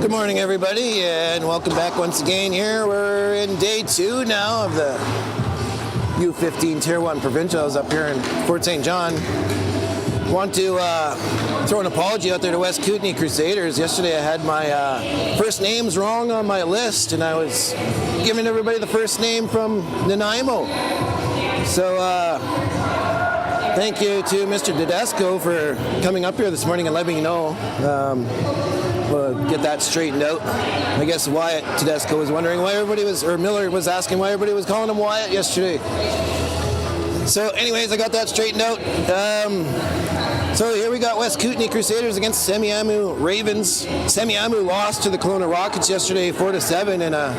Good morning, everybody, and welcome back once again here. We're in day 2 now of the U15 Tier 1 Provincials up here in Fort St. John. Want to throw an apology out there to West Kootenay Crusaders. Yesterday I had my first names wrong on my list, and I was giving everybody the first name from Nanaimo. So thank you to Mr. Tedesco for coming up here this morning and letting me know. We'll get that straightened out. I guess Wyatt Tedesco was wondering why everybody was, or Miller was asking why everybody was calling him Wyatt yesterday. So anyways, I got that straightened out. So here we got West Kootenay Crusaders against Semiahmoo Ravens. Semiahmoo lost to the Kelowna Rockets yesterday 4-7 in a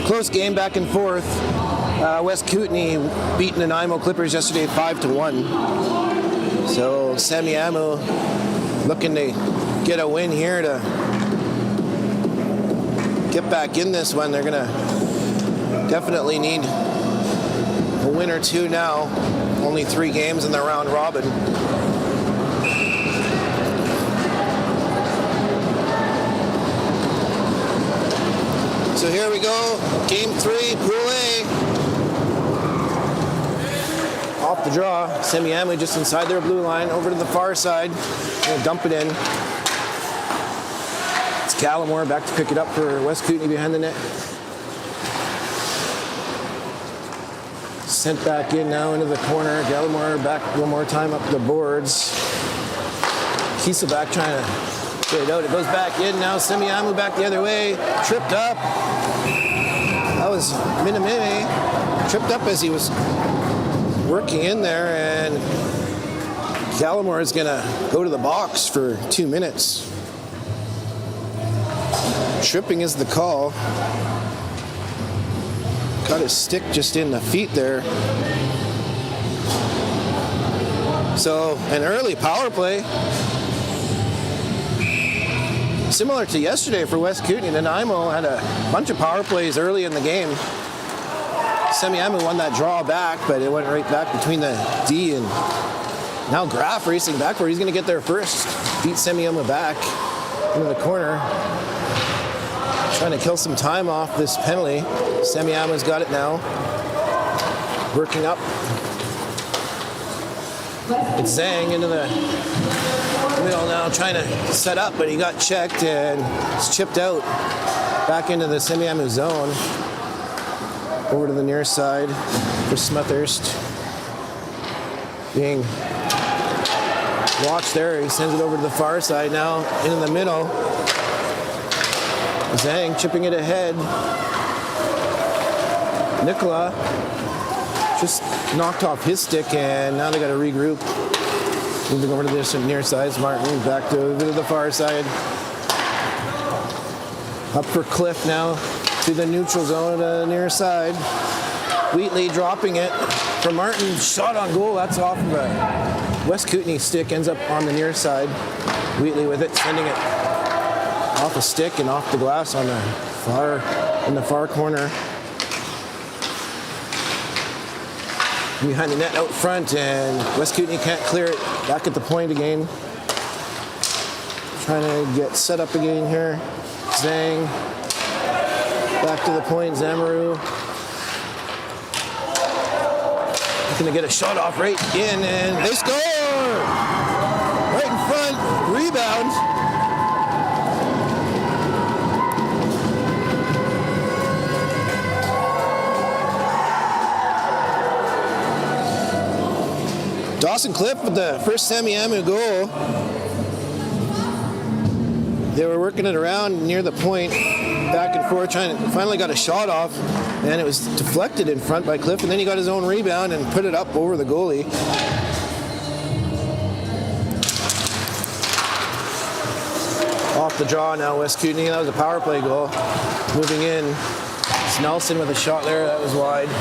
close game back and forth. West Kootenay beat Nanaimo Clippers yesterday 5-1. So Semiahmoo looking to get a win here to get back in this one. They're gonna definitely need a win or two now. Only 3 games in the round robin. So here we go, game 3, Pool A. Off the draw, Semiahmoo just inside their blue line, over to the far side. Gonna dump it in. It's Gallimore back to pick it up for West Kootenay behind the net. Sent back in now into the corner. Gallimore back one more time up the boards. Kiesel back trying to get it out. It goes back in now. Semiahmoo back the other way. Tripped up. That was Minamini. Tripped up as he was working in there, and Gallimore is going to go to the box for 2 minutes. Tripping is the call. Got his stick just in the feet there. So an early power play. Similar to yesterday for West Kootenay, Nanaimo had a bunch of power plays early in the game. Semiahmoo won that draw back, but it went right back between the D, and now Graff racing back where he's going to get there first. Beat Semiahmoo back into the corner. Trying to kill some time off this penalty. Semiahmoo's got it now. Working up. It's Zhang into the middle now, trying to set up, but he got checked and it's chipped out back into the Semiahmoo zone. Over to the near side for Smethurst. Being watched there. He sends it over to the far side now, into the middle. Zhang chipping it ahead. Nicola just knocked off his stick, and now they got to regroup. Moving over to this near side. Martin back to the far side. Up for Cliff now to the neutral zone to the near side. Wheatley dropping it for Martin. Shot on goal. That's off of a West Kootenay stick. Ends up on the near side. Wheatley with it, sending it off a stick and off the glass on the far corner. Behind the net out front, and West Kootenay can't clear it. Back at the point again. Trying to get set up again here. Zhang. Back to the point, Zamaru. Looking to get a shot off right in, and they score! Right in front, rebound. Dawson Cliff with the first Semiahmoo goal. They were working it around near the point, back and forth, finally got a shot off, and it was deflected in front by Cliff, and then he got his own rebound and put it up over the goalie. Off the draw now, West Kootenay. That was a power play goal. Moving in, it's Nelson with a shot there, that was wide.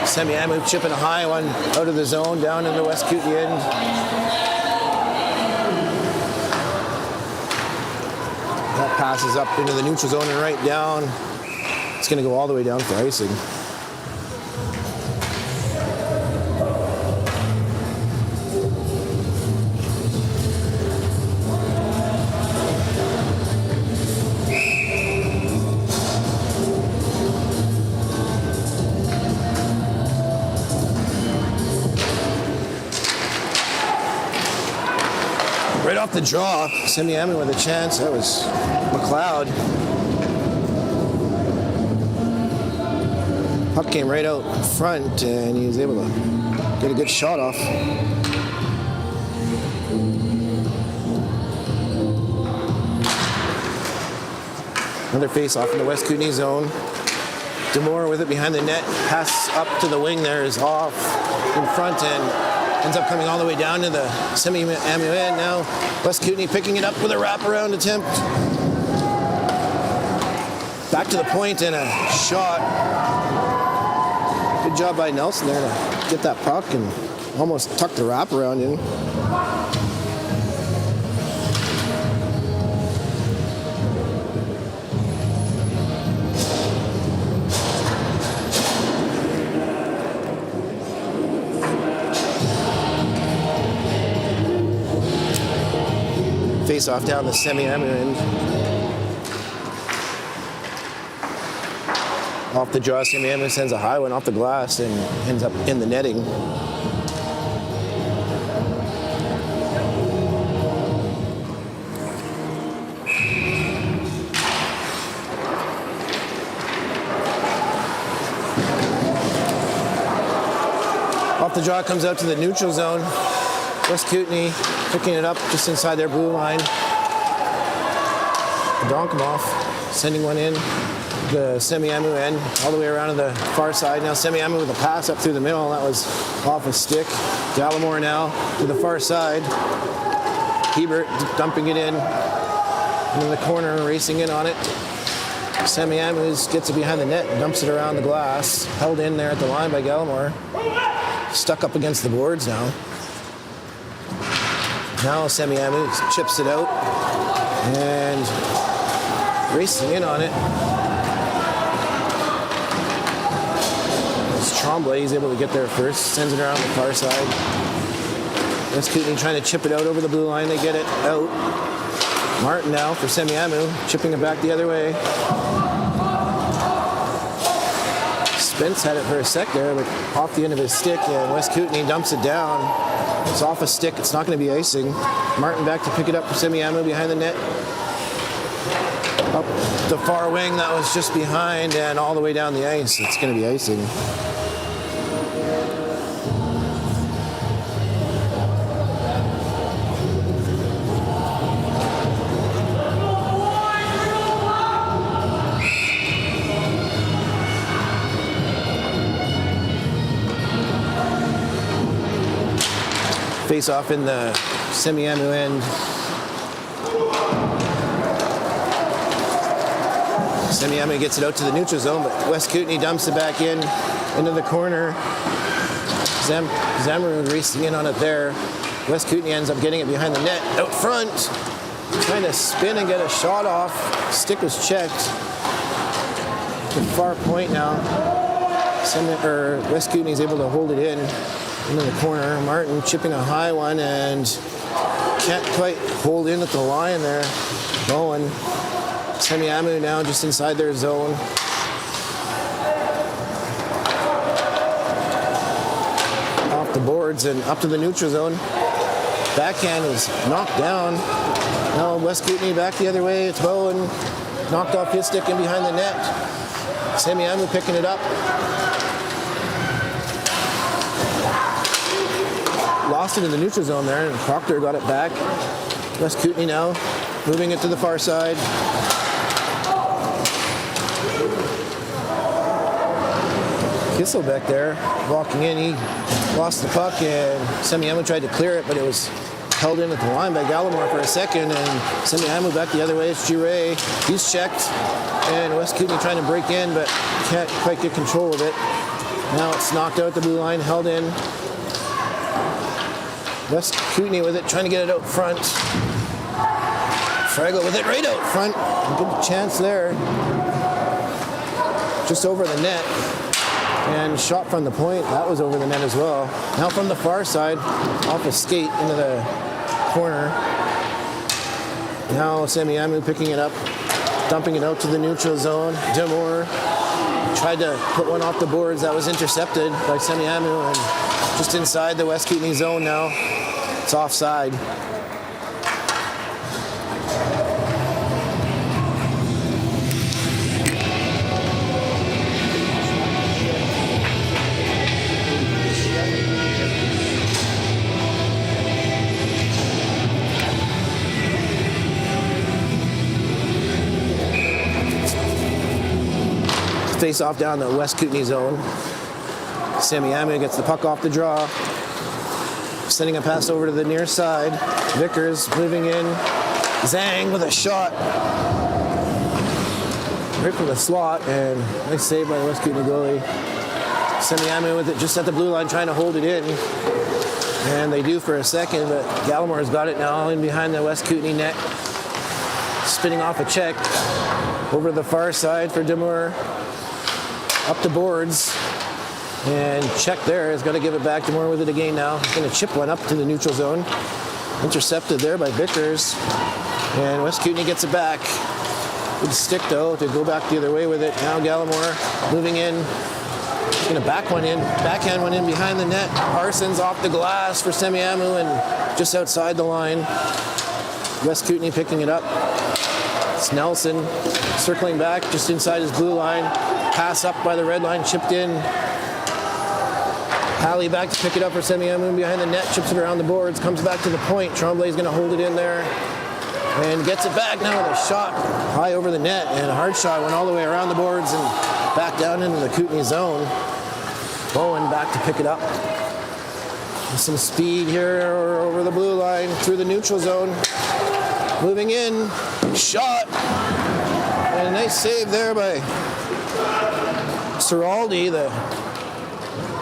Semiahmoo chipping a high one out of the zone, down in the West Kootenay end. That passes up into the neutral zone and right down. It's going to go all the way down for icing. the draw. Semiahmoo with a chance. That was McLeod. Puck came right out front, and he was able to get a good shot off. Another face-off in the West Kootenay zone. Demore with it behind the net. Pass up to the wing there is off in front and ends up coming all the way down to the Semiahmoo end. Now West Kootenay picking it up with a wraparound attempt. Back to the point and a shot. Good job by Nelson there to get that puck and almost tuck the wraparound in. Face off down the Semiahmoo end. Off the draw, Semiahmoo sends a high one off the glass and ends up in the netting. Off the draw comes out to the neutral zone. West Kootenay picking it up just inside their blue line. Donkomoff sending one in the Semiahmoo end, all the way around to the far side. Now Semiahmoo with a pass up through the middle. That was off a stick. Gallimore now to the far side. Hebert dumping it in the corner, racing in on it. Semiahmoo gets it behind the net and dumps it around the glass. Held in there at the line by Gallimore. Stuck up against the boards now. Now Semiahmoo chips it out and racing in on it. It's Tremblay, he's able to get there first, sends it around the far side. West Kootenay trying to chip it out over the blue line, they get it out. Martin now for Semiahmoo, chipping it back the other way. Spence had it for a sec there, but off the end of his stick, and West Kootenay dumps it down. It's off a stick, it's not going to be icing. Martin back to pick it up for Semiahmoo behind the net. Up the far wing, that was just behind, and all the way down the ice. It's going to be icing. Face off in the Semiahmoo end. Semiahmoo gets it out to the neutral zone, but West Kootenay dumps it back in into the corner. Zamaroon racing in on it there. West Kootenay ends up getting it behind the net. Out front, trying to spin and get a shot off. Stick was checked. The far point now. West Kootenay is able to hold it in into the corner. Martin chipping a high one and can't quite hold in at the line there. Bowen. Semiahmoo now just inside their zone. Off the boards and up to the neutral zone. Backhand was knocked down. Now West Kootenay back the other way. It's Bowen. Knocked off his stick and behind the net. Semiahmoo picking it up. Lost it in the neutral zone there, and Proctor got it back. West Kootenay now moving it to the far side. Kisselbeck there, walking in, he lost the puck, and Semiahmoo tried to clear it, but it was held in at the line by Gallimore for a second, and Semiahmoo back the other way. It's Giray. He's checked, and West Kootenay trying to break in, but can't quite get control of it. Now it's knocked out the blue line, held in. West Kootenay with it, trying to get it out front. Fraggle with it right out front. Good chance there. Just over the net. And shot from the point, that was over the net as well. Now from the far side, off a skate into the corner. Now Semiahmoo picking it up, dumping it out to the neutral zone. Demore tried to put one off the boards, that was intercepted by Semiahmoo, and just inside the West Kootenay zone now. It's offside. Face off down the West Kootenay zone. Semiahmoo gets the puck off the draw. Sending a pass over to the near side. Vickers moving in. Zhang with a shot. Right from the slot, and nice save by the West Kootenay goalie. Semiahmoo with it just at the blue line trying to hold it in. And they do for a second, but Gallimore's got it now in behind the West Kootenay net. Spinning off a check. Over to the far side for Demure. Up the boards. And check there. He's got to give it back. Demure with it again now. He's going to chip one up to the neutral zone. Intercepted there by Vickers. And West Kootenay gets it back. Good stick though to go back the other way with it. Now Gallimore moving in. He's going to backhand one in behind the net. Parsons off the glass for Semiahmoo and just outside the line. West Kootenay picking it up. It's Nelson circling back just inside his blue line. Pass up by the red line, chipped in. Halley back to pick it up for Semiahmoo behind the net, chips it around the boards, comes back to the point. Tremblay's going to hold it in there and gets it back now with a shot high over the net, and a hard shot went all the way around the boards and back down into the Kootenay zone. Bowen back to pick it up. With some speed here over the blue line through the neutral zone. Moving in, shot, and a nice save there by Seraldi, the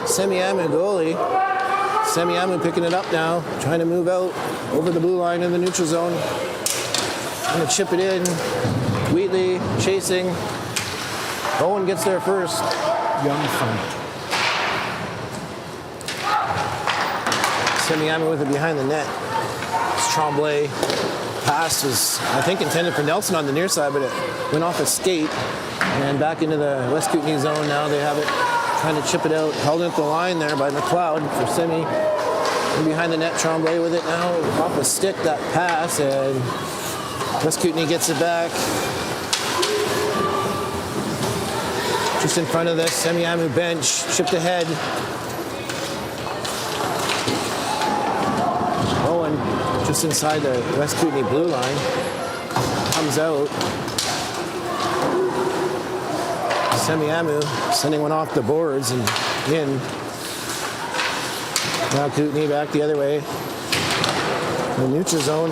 Semiahmoo goalie. Semiahmoo picking it up now, trying to move out over the blue line in the neutral zone. Going to chip it in. Wheatley chasing. Bowen gets there first. Young fun. Semiahmoo with it behind the net. It's Tremblay. Pass was, I think, intended for Nelson on the near side, but it went off a skate and back into the West Kootenay zone. Now they have it, trying to chip it out. Held at the line there by McLeod for Semi. And behind the net, Tremblay with it now. Off a stick, that pass, and West Kootenay gets it back. Just in front of the Semiahmoo bench, chipped ahead. Owen just inside the West Kootenay blue line. Comes out. Semiahmoo sending one off the boards and in. Now Kootenay back the other way. The neutral zone.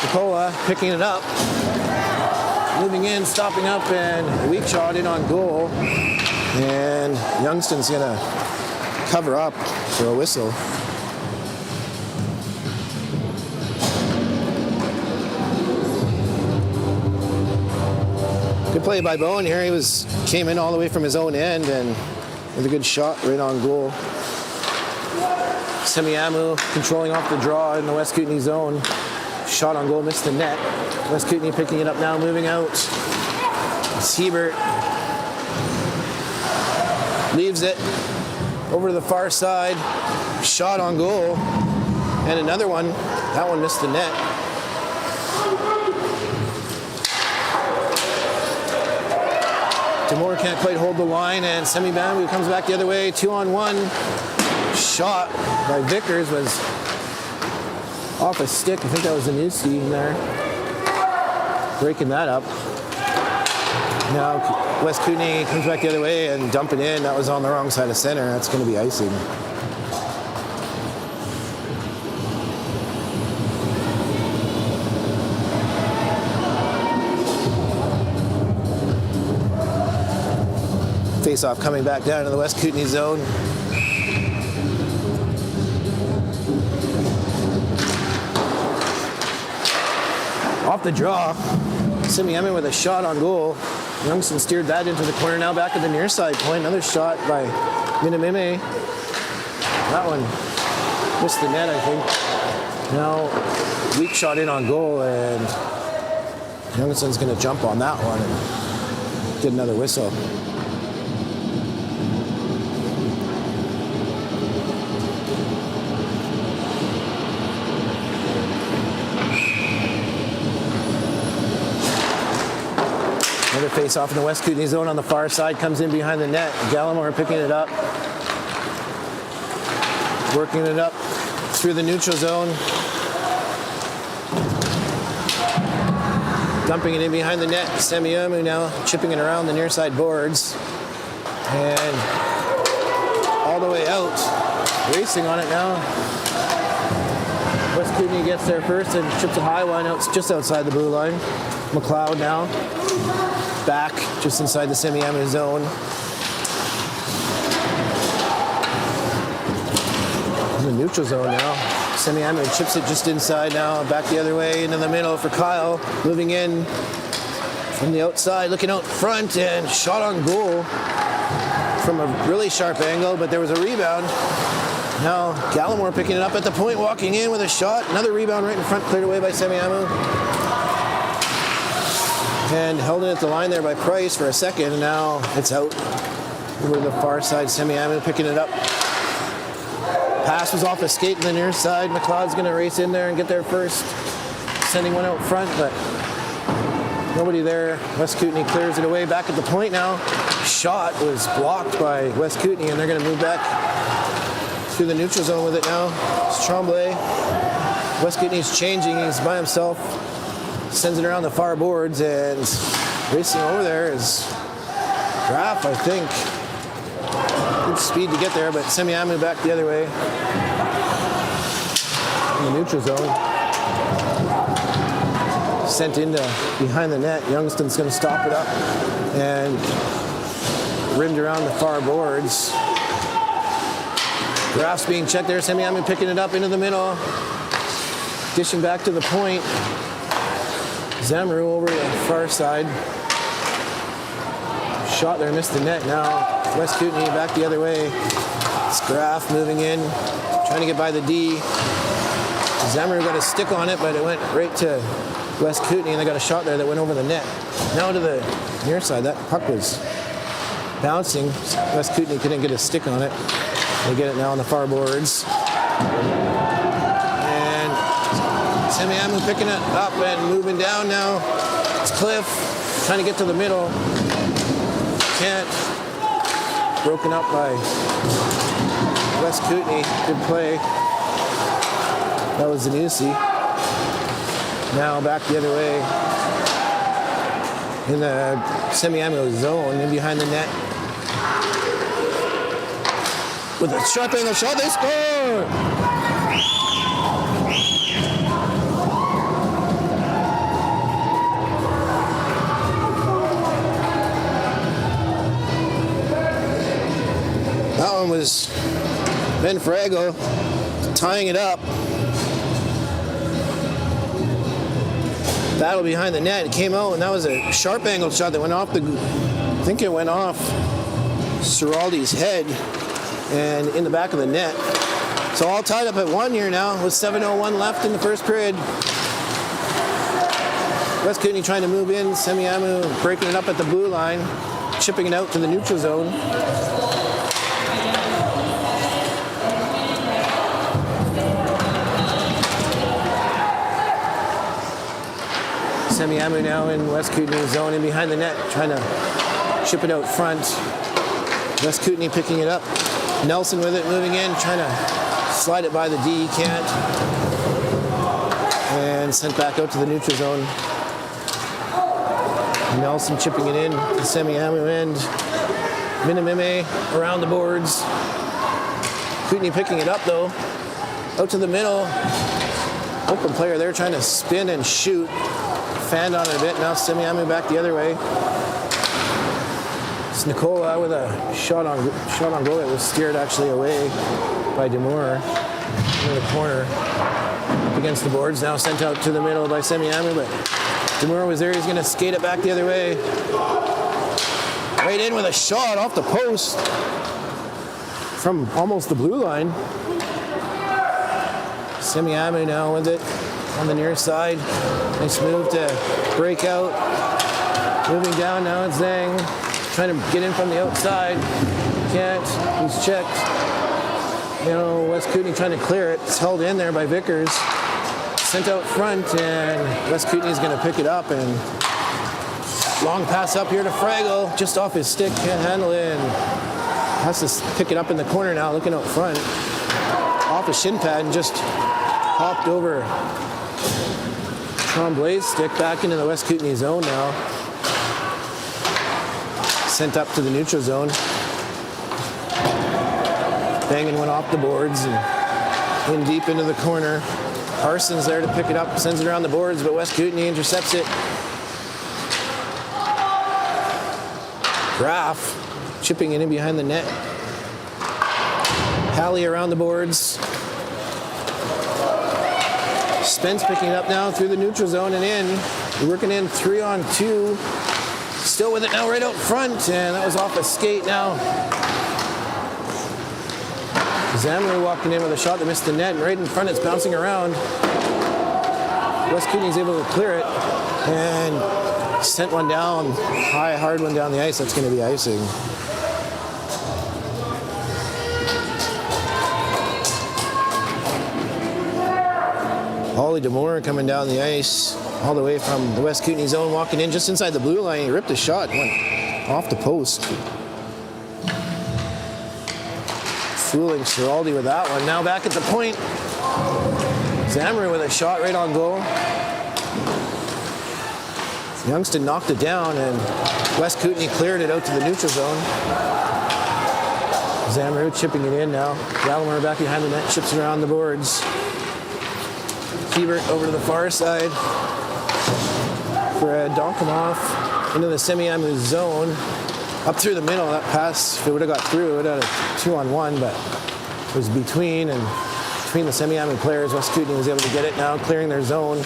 Nicola picking it up. Moving in, stopping up, and a weak shot in on goal. And Youngston's going to cover up for a whistle. Good play by Bowen here. He came in all the way from his own end and with a good shot right on goal. Semiahmoo controlling off the draw in the West Kootenay zone. Shot on goal, missed the net. West Kootenay picking it up now, moving out. Siebert leaves it over to the far side. Shot on goal. And another one. That one missed the net. Demore can't quite hold the line, and Semiahmoo comes back the other way. 2-on-1. Shot by Vickers was off a stick. I think that was the new team there. Breaking that up. Now West Kootenay comes back the other way and dump it in. That was on the wrong side of center. That's going to be icing. Face-off coming back down to the West Kootenay zone. Off the draw, Semiahmoo with a shot on goal. Youngston steered that into the corner. Now back at the near side point. Another shot by Minamime. That one missed the net, I think. Now weak shot in on goal, and Youngston's going to jump on that one and get another whistle. Another face-off in the West Kootenay zone on the far side, comes in behind the net. Gallimore picking it up. Working it up through the neutral zone. Dumping it in behind the net. Semiahmoo now chipping it around the near side boards. And all the way out, racing on it now. West Kootenay gets there first and chips a high one out just outside the blue line. McLeod now back just inside the Semiahmoo zone. In the neutral zone now. Semiahmoo chips it just inside now, back the other way into the middle for Kyle, moving in from the outside, looking out front, and shot on goal from a really sharp angle, but there was a rebound. Now Gallimore picking it up at the point, walking in with a shot. Another rebound right in front, cleared away by Semiahmoo. And held in at the line there by Price for a second, and now it's out over to the far side. Semiahmoo picking it up. Pass was off a skate to the near side. McLeod's going to race in there and get there first, sending one out front, but nobody there. West Kootenay clears it away. Back at the point now. Shot was blocked by West Kootenay, and they're going to move back through the neutral zone with it now. It's Tremblay. West Kootenay's changing. He's by himself. Sends it around the far boards, and racing over there is Graff, I think. Good speed to get there, but Semiahmoo back the other way. In the neutral zone. Sent into behind the net. Youngston's going to stop it up and rimmed around the far boards. Graff's being checked there. Semiahmoo picking it up into the middle. Dishing back to the point. Zamru over to the far side. Shot there, missed the net. Now West Kootenay back the other way. It's Graff moving in, trying to get by the D. Zamru got a stick on it, but it went right to West Kootenay, and they got a shot there that went over the net. Now to the near side. That puck was bouncing. West Kootenay couldn't get a stick on it. They get it now on the far boards. And Semiahmoo picking it up and moving down now. It's Cliff trying to get to the middle. Can't. Broken up by West Kootenay. Good play. That was Zanussi. Now back the other way in the Semiahmoo zone, in behind the net. With a sharp angle shot, they score! That one was Ben Frago tying it up. Battle behind the net. It came out, and that was a sharp angle shot that went off the, I think it went off Ciraldi's head and in the back of the net. So all tied up at 1 here now with 7:01 left in the first period. West Kootenay trying to move in. Semiahmoo breaking it up at the blue line, chipping it out to the neutral zone. Semiahmoo now in West Kootenay's zone in behind the net, trying to chip it out front. West Kootenay picking it up. Nelson with it, moving in, trying to slide it by the D, can't. And sent back out to the neutral zone. Nelson chipping it in to Semiahmoo end. Minimime around the boards. Kootenay picking it up though. Out to the middle. Open player there trying to spin and shoot. Fanned on it a bit. Now Semiahmoo back the other way. It's Nicola with a shot on goal. It was steered actually away by Demore in the corner up against the boards. Now sent out to the middle by Semiahmoo, but Demore was there. He's going to skate it back the other way. Right in with a shot off the post from almost the blue line. Semiahmoo now with it on the near side. Nice move to break out. Moving down now, it's Zhang. Trying to get in from the outside. Can't. He's checked. You know, West Kootenay trying to clear it. It's held in there by Vickers. Sent out front, and West Kootenay is going to pick it up. And long pass up here to Frago. Just off his stick. Can't handle it. And has to pick it up in the corner now, looking out front. Off a shin pad and just hopped over Tremblay's stick back into the West Kootenay zone now. Sent up to the neutral zone. banging one off the boards and in deep into the corner. Parsons there to pick it up, sends it around the boards, but West Kootenay intercepts it. Graff chipping it in behind the net. Halley around the boards. Spence picking it up now through the neutral zone and in. Working in 3-on-2. Still with it now right out front, and that was off a skate now. Zamru walking in with a shot that missed the net, and right in front it's bouncing around. West Kootenay's able to clear it and sent one down, high, hard one down the ice. That's going to be icing. Ollie Demore coming down the ice all the way from the West Kootenay zone, walking in just inside the blue line. He ripped a shot, went off the post. Fooling Schiraldi with that one. Now back at the point. Zamru with a shot right on goal. Youngston knocked it down, and West Kootenay cleared it out to the neutral zone. Zamru chipping it in now. Gallagher back behind the net, chips it around the boards. Hebert over to the far side for Donkomoff into the Semiahmoo zone. Up through the middle, that pass, if it would have got through, it would have had a 2-on-1, but it was between the Semiahmoo players. West Kootenay was able to get it now, clearing their zone.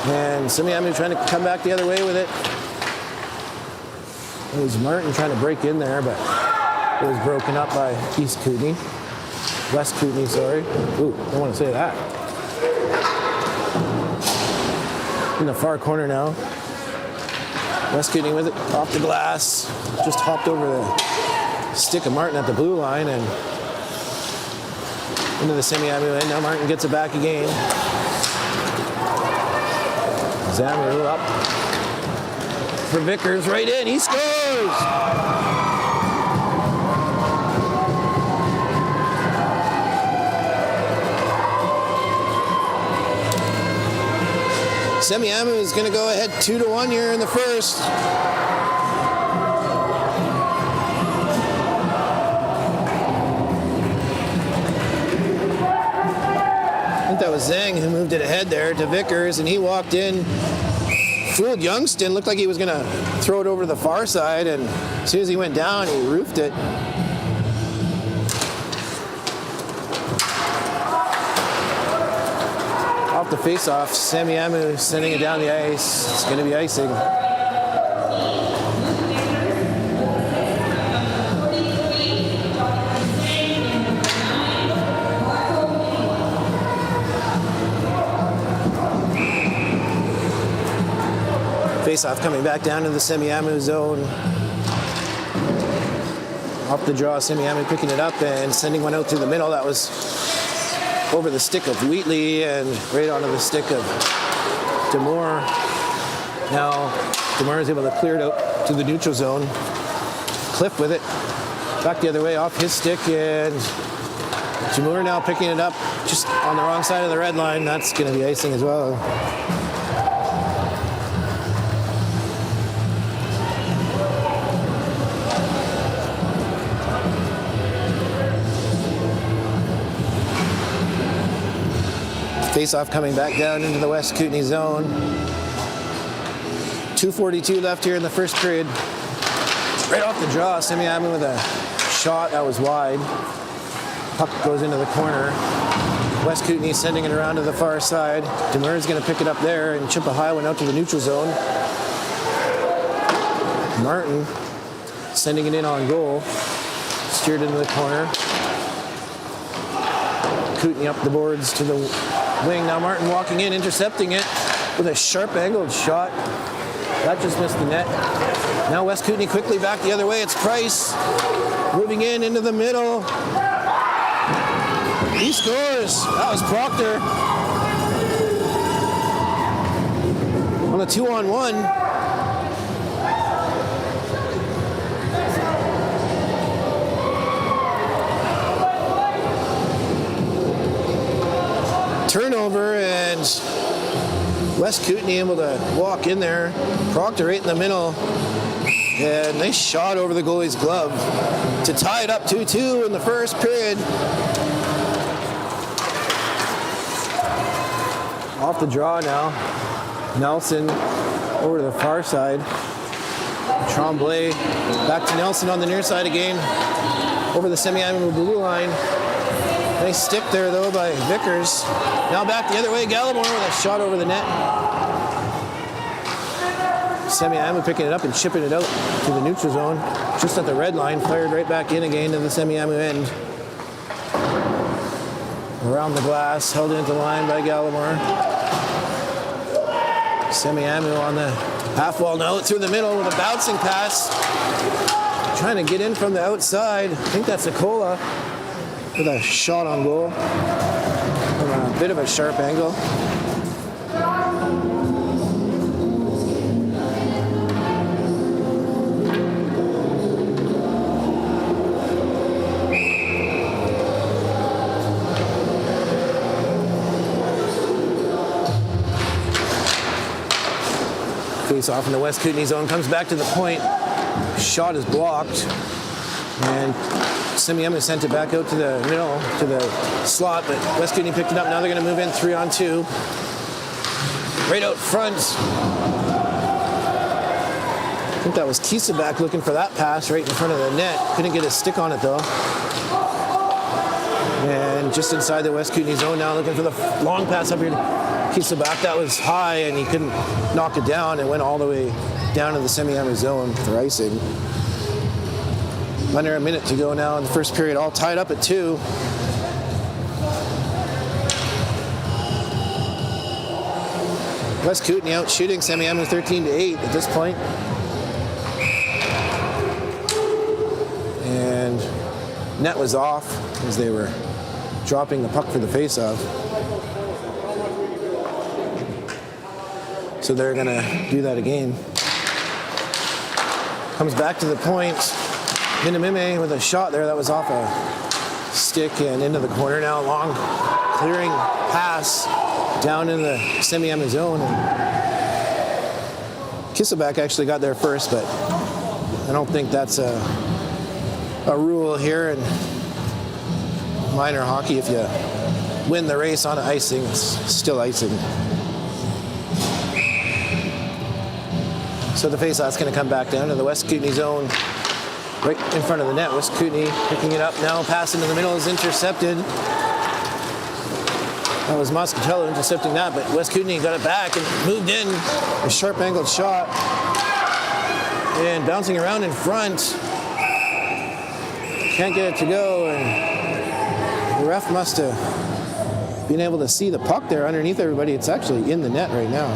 And Semiahmoo trying to come back the other way with it. It was Martin trying to break in there, but it was broken up by East Kootenay. West Kootenay, sorry. Ooh, don't want to say that. In the far corner now. West Kootenay with it off the glass. Just hopped over the stick of Martin at the blue line and into the Semiahmoo end. Now Martin gets it back again. Zamru up for Vickers, right in. He scores! Semiahmoo is going to go ahead 2-1 here in the first. I think that was Zhang who moved it ahead there to Vickers, and he walked in, fooled Youngston, looked like he was going to throw it over to the far side, and as soon as he went down, he roofed it. Off the face-off, Semiahmoo sending it down the ice. It's going to be icing. Face-off coming back down to the Semiahmoo zone. Off the draw, Semiahmoo picking it up and sending one out through the middle. That was over the stick of Wheatley and right onto the stick of Demore. Now Demore is able to clear it out to the neutral zone. Cliff with it. Back the other way off his stick, and Demore now picking it up just on the wrong side of the red line. That's going to be icing as well. Face-off coming back down into the West Kootenay zone. 2:42 left here in the first period. Right off the draw, Semiahmoo with a shot that was wide. Puck goes into the corner. West Kootenay sending it around to the far side. Demure is going to pick it up there and chip a high one out to the neutral zone. Martin sending it in on goal. Steered into the corner. Kootenay up the boards to the wing. Now Martin walking in, intercepting it with a sharp angled shot. That just missed the net. Now West Kootenay quickly back the other way. It's Price moving in into the middle. He scores. That was Proctor on a 2-on-1. Turnover, and West Kootenay able to walk in there. Proctor right in the middle. And nice shot over the goalie's glove to tie it up 2-2 in the first period. Off the draw now. Nelson over to the far side. Tremblay back to Nelson on the near side again. Over the Semiahmoo blue line. Nice stick there though by Vickers. Now back the other way. Gallimore with a shot over the net. Semiahmoo picking it up and chipping it out to the neutral zone. Just at the red line. Fired right back in again to the Semiahmoo end. Around the glass. Held into the line by Gallimore. Semiahmoo on the half wall now through the middle with a bouncing pass. Trying to get in from the outside. I think that's Nicola with a shot on goal from a bit of a sharp angle. Face off in the West Kootenay zone, comes back to the point. Shot is blocked. And Semiahmoo sent it back out to the middle, to the slot, but West Kootenay picked it up. Now they're going to move in 3-on-2. Right out front. I think that was Kisa back looking for that pass right in front of the net. Couldn't get a stick on it though. And just inside the West Kootenay zone now, looking for the long pass up here to Kisa back. That was high and he couldn't knock it down. It went all the way down to the Semiahmoo zone for icing. Under a minute to go now in the first period, all tied up at 2. West Kootenay out shooting Semiahmoo 13-8 at this point. And net was off as they were dropping the puck for the face-off. So they're gonna do that again. Comes back to the point. Minamime with a shot there that was off a stick and into the corner now. Long clearing pass down in the Semiahmoo zone. And Kisselback actually got there first, but I don't think that's a rule here in minor hockey. If you win the race on icing, it's still icing. So the face-off's going to come back down to the West Kootenay zone. Right in front of the net. West Kootenay picking it up now. Pass into the middle is intercepted. That was Moscatello intercepting that, but West Kootenay got it back and moved in. A sharp angled shot. And bouncing around in front. Can't get it to go. And the ref must have been able to see the puck there underneath everybody. It's actually in the net right now.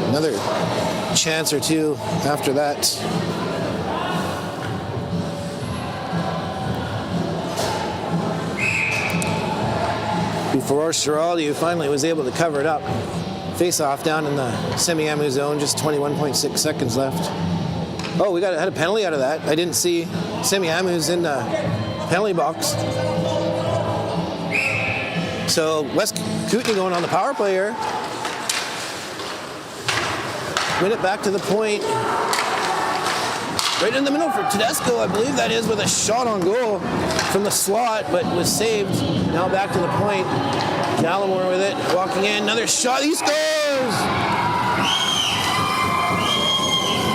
Another chance or two after that. Before Giraldi finally was able to cover it up. Face off down in the Semiahmoo zone, just 21.6 seconds left. Oh, we had a penalty out of that. I didn't see Semiahmoo's in the penalty box. So West Kootenay going on the power play here. Win it back to the point. Right in the middle for Tedesco, I believe that is, with a shot on goal from the slot, but was saved. Now back to the point. Gallimore with it, walking in, another shot, he scores!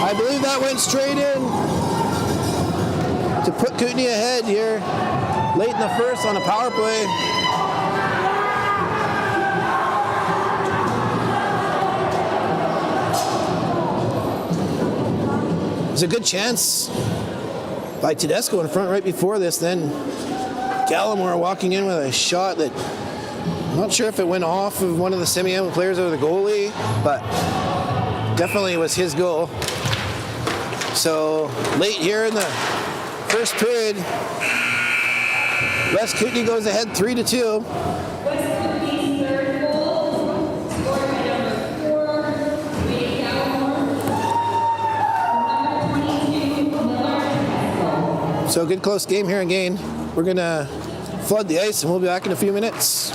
I believe that went straight in to put Kootenay ahead here late in the first on a power play. There's a good chance by Tedesco in front right before this. Then Gallimore walking in with a shot that I'm not sure if it went off of one of the Semiahmoo players or the goalie, but definitely was his goal. So late here in the first period, West Kootenay goes ahead 3-2. So good close game here again. We're gonna flood the ice and we'll be back in a few minutes.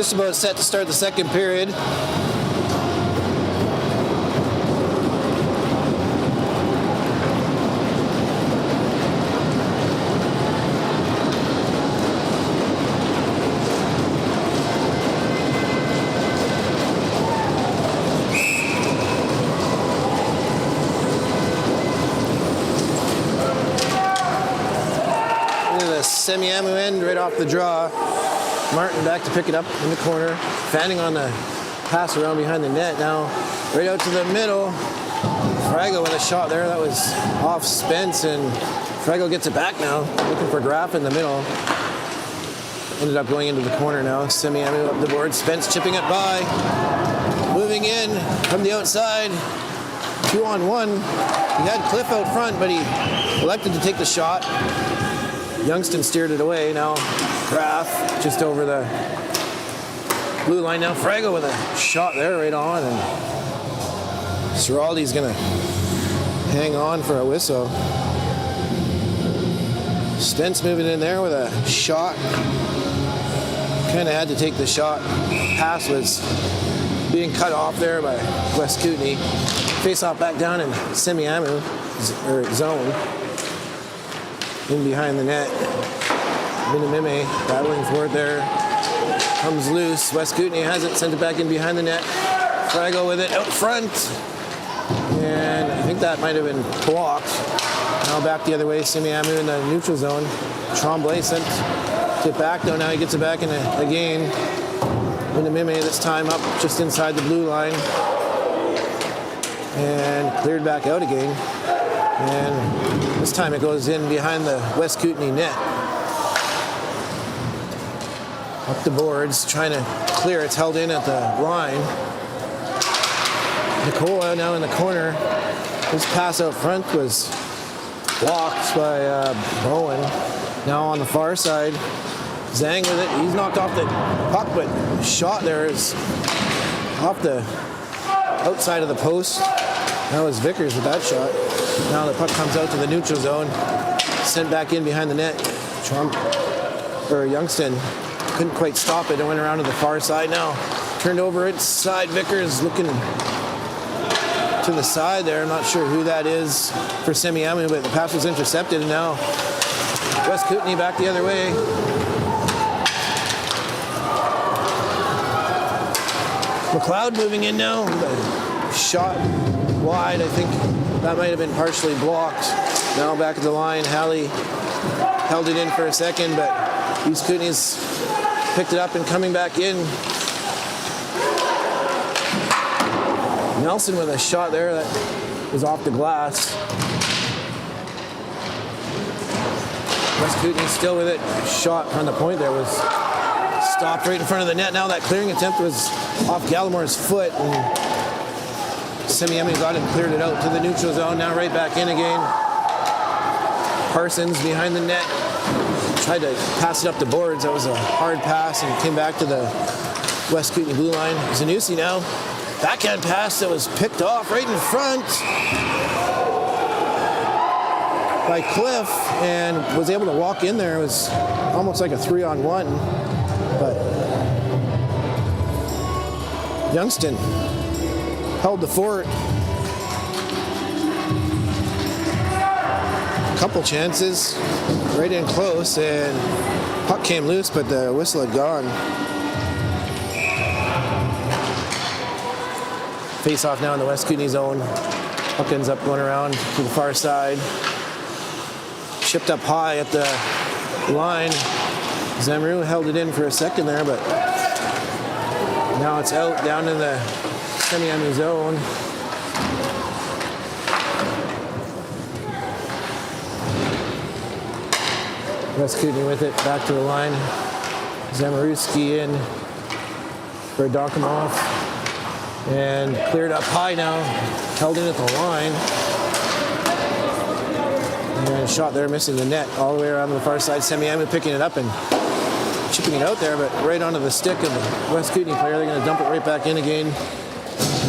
just about set to start the second period. Semiahmoo end right off the draw. Martin back to pick it up in the corner. Fanning on the pass around behind the net. Now right out to the middle. Frago with a shot there. That was off Spence, and Frago gets it back now. Looking for Graff in the middle. Ended up going into the corner now. Semiahmoo up the board. Spence chipping it by. Moving in from the outside. 2-on-1. He had Cliff out front, but he elected to take the shot. Youngston steered it away. Now Graff just over the blue line. Now Frago with a shot there right on, and Ciraldi's gonna hang on for a whistle. Spence moving in there with a shot. Kind of had to take the shot. Pass was being cut off there by West Kootenay. Face off back down in Semiahmoo zone. In behind the net. Minimime battling for it there. Comes loose. West Kootenay has it, sent it back in behind the net. Frago with it out front. And I think that might have been blocked. Now back the other way. Semiahmoo in the neutral zone. Tremblay sent it back though. Now he gets it back in again. Minimime this time up just inside the blue line. And cleared back out again. And this time it goes in behind the West Kootenay net. Up the boards, trying to clear. It's held in at the line. Nicola now in the corner. His pass out front was blocked by Bowen. Now on the far side, Zhang with it. He's knocked off the puck, but shot there is off the outside of the post. That was Vickers with that shot. Now the puck comes out to the neutral zone. Sent back in behind the net. Youngston couldn't quite stop it. It went around to the far side now. Turned over inside. Vickers looking to the side there. I'm not sure who that is for Semiahmoo, but the pass was intercepted, and now West Kootenay back the other way. McLeod moving in now. Shot wide. I think that might have been partially blocked. Now back at the line. Halley held it in for a second, but East Kootenay's picked it up and coming back in. Nelson with a shot there that was off the glass. West Kootenay still with it. Shot on the point there was stopped right in front of the net. Now that clearing attempt was off Gallimore's foot, and Semiahmoo got him, cleared it out to the neutral zone. Now right back in again. Parsons behind the net. Tried to pass it up the boards. That was a hard pass and came back to the West Kootenay blue line. Zanussi now. Backhand pass that was picked off right in front by Cliff and was able to walk in there. It was almost like a 3-on-1. But Youngston held the fort. Couple chances, right in close, and puck came loose, but the whistle had gone. Face off now in the West Kootenay zone. Puck ends up going around to the far side. Shipped up high at the line. Semiahmoo held it in for a second there, but now it's out down in the Semiahmoo zone. West Kootenay with it, back to the line. Zamoruski in for Donkomoff. And cleared up high now, held in at the line. And shot there, missing the net all the way around to the far side. Semiahmoo picking it up and chipping it out there, but right onto the stick of the West Kootenay player. They're going to dump it right back in again.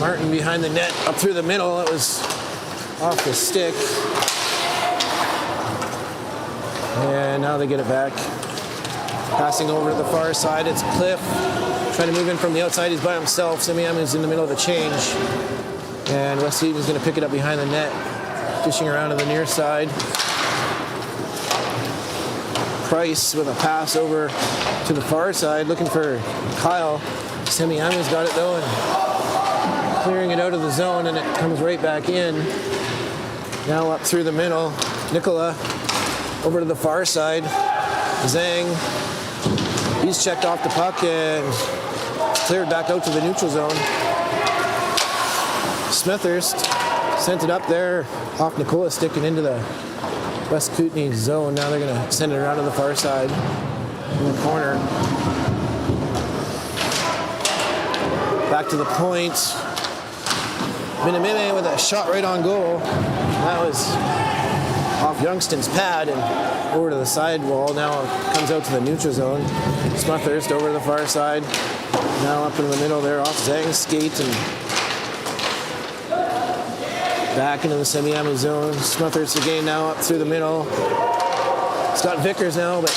Martin behind the net, up through the middle. It was off the stick. And now they get it back. Passing over to the far side, it's Cliff. Trying to move in from the outside, he's by himself. Semiahmoo's in the middle of a change. And West Kootenay's going to pick it up behind the net. Dishing around to the near side. Price with a pass over to the far side, looking for Kyle. Semiahmoo's got it though, and clearing it out of the zone, and it comes right back in. Now up through the middle. Nicola over to the far side. Zhang. He's checked off the puck and cleared back out to the neutral zone. Smithers sent it up there off Nicola, sticking into the West Kootenay zone. Now they're going to send it around to the far side in the corner. Back to the point. Minamime with a shot right on goal. That was off Youngston's pad and over to the side wall. Now it comes out to the neutral zone. Smithers over to the far side. Now up in the middle there off Zhang's skate and back into the Semiahmoo zone. Smithers again now up through the middle. It's got Vickers now, but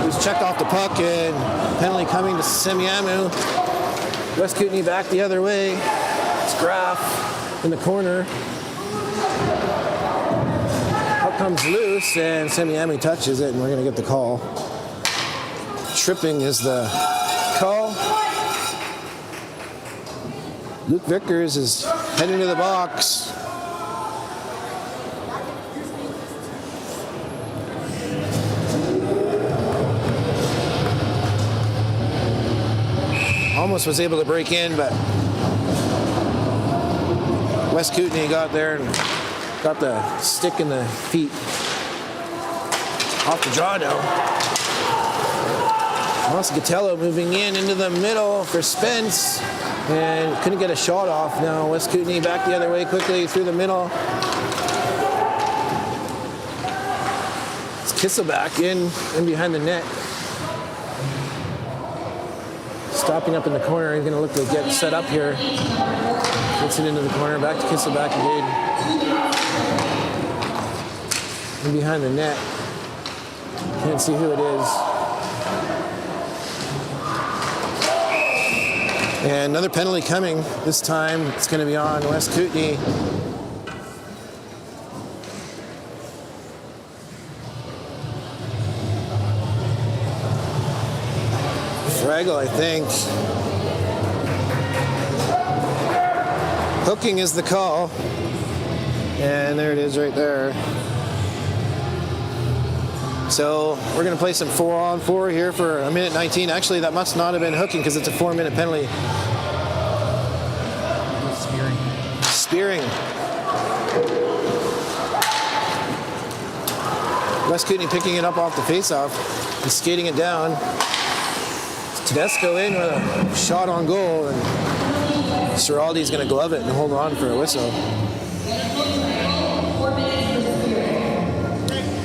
he's checked off the puck and penalty coming to Semiahmoo. West Kootenay back the other way. It's Graff in the corner. Puck comes loose and Semiahmoo touches it, and we're going to get the call. Tripping is the call. Luke Vickers is heading to the box. Almost was able to break in, but West Kootenay got there and got the stick in the feet. Off the draw now. Moscatello moving in into the middle for Spence and couldn't get a shot off. Now West Kootenay back the other way quickly through the middle. It's Kisselback in behind the net. Stopping up in the corner, he's going to look to get set up here. Gets it into the corner, back to Kisselback again. In behind the net. Can't see who it is. And another penalty coming. This time it's going to be on West Kootenay. Fraggle, I think. Hooking is the call. And there it is right there. So we're going to play some 4-on-4 here for a minute 19. Actually, that must not have been hooking because it's a 4-minute penalty. Spearing. West Kootenay picking it up off the faceoff and skating it down. Tedesco in with a shot on goal, and Ciraldi's going to glove it and hold on for a whistle.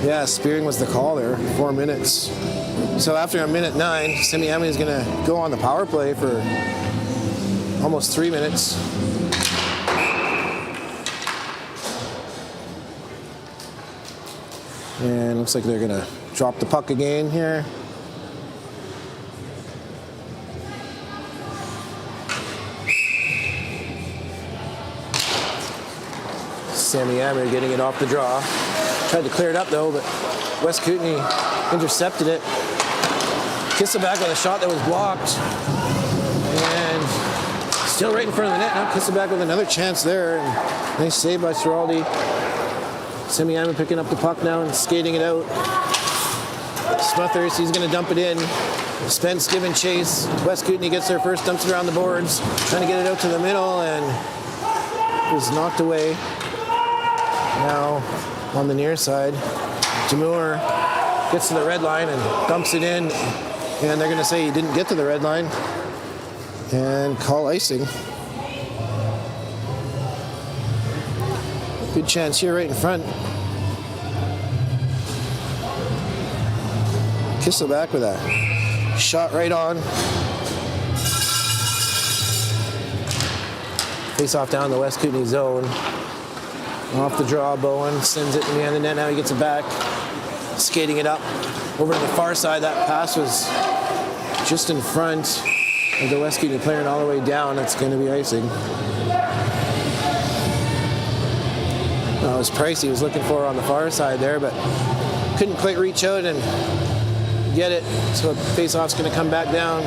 Yeah, Spearing was the call there, 4 minutes. So after a minute 9, Semiahmoo is going to go on the power play for almost 3 minutes. And looks like they're going to drop the puck again here. Semiahmoo getting it off the draw. Tried to clear it up though, but West Kootenay intercepted it. Kisselback with a shot that was blocked. And still right in front of the net. Now Kisselback with another chance there. And nice save by Ciraldi. Semiahmoo picking up the puck now and skating it out. Smothers, he's going to dump it in. Spence giving chase. West Kootenay gets there first, dumps it around the boards. Trying to get it out to the middle and was knocked away. Now on the near side, Jamur gets to the red line and dumps it in, and they're going to say he didn't get to the red line and call icing. Good chance here right in front. Kisselback with a shot right on. Face off down the West Kootenay zone. Off the draw, Bowen sends it behind the net. Now he gets it back. Skating it up over to the far side. That pass was just in front of the West Kootenay player and all the way down. It's going to be icing. That was Price he was looking for on the far side there, but couldn't quite reach out and get it. So face-off's going to come back down.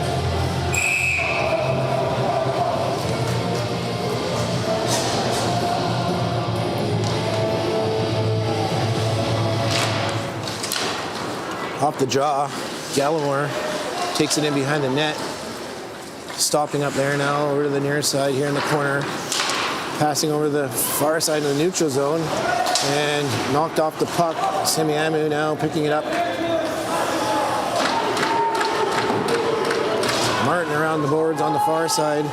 Off the draw, Gallimore takes it in behind the net. Stopping up there now, over to the near side here in the corner. Passing over the far side of the neutral zone. And knocked off the puck. Semiahmoo now picking it up. Martin around the boards on the far side.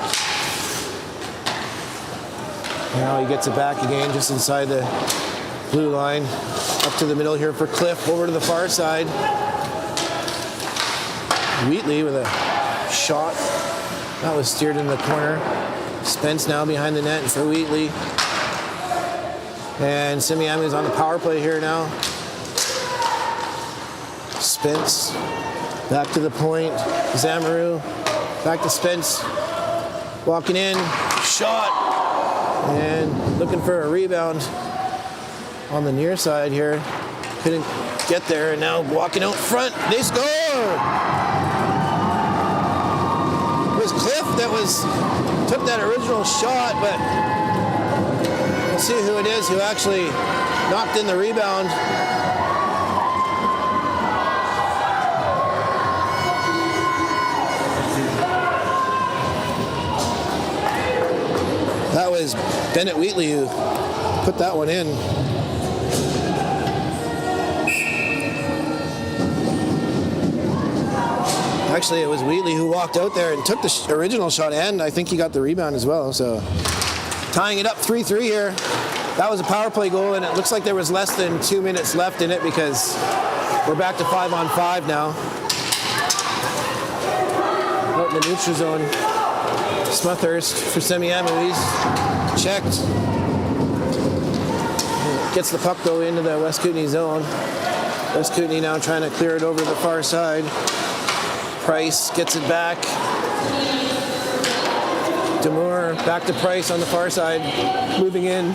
Now he gets it back again just inside the blue line. Up to the middle here for Cliff, over to the far side. Wheatley with a shot. That was steered in the corner. Spence now behind the net for Wheatley. And Semiahmoo is on the power play here now. Spence back to the point. Semiahmoo back to Spence. Walking in. Shot. And looking for a rebound on the near side here. Couldn't get there, and now walking out front. They score! It was Cliff that took that original shot, but we'll see who it is who actually knocked in the rebound. That was Bennett Wheatley who put that one in. Actually, it was Wheatley who walked out there and took the original shot, and I think he got the rebound as well. So tying it up 3-3 here. That was a power play goal, and it looks like there was less than 2 minutes left in it because we're back to 5-on-5 now. Out in the neutral zone. Smuthurst for Semiahmoo. He's checked. Gets the puck though into the West Kootenay zone. West Kootenay now trying to clear it over to the far side. Price gets it back. Demore back to Price on the far side. Moving in.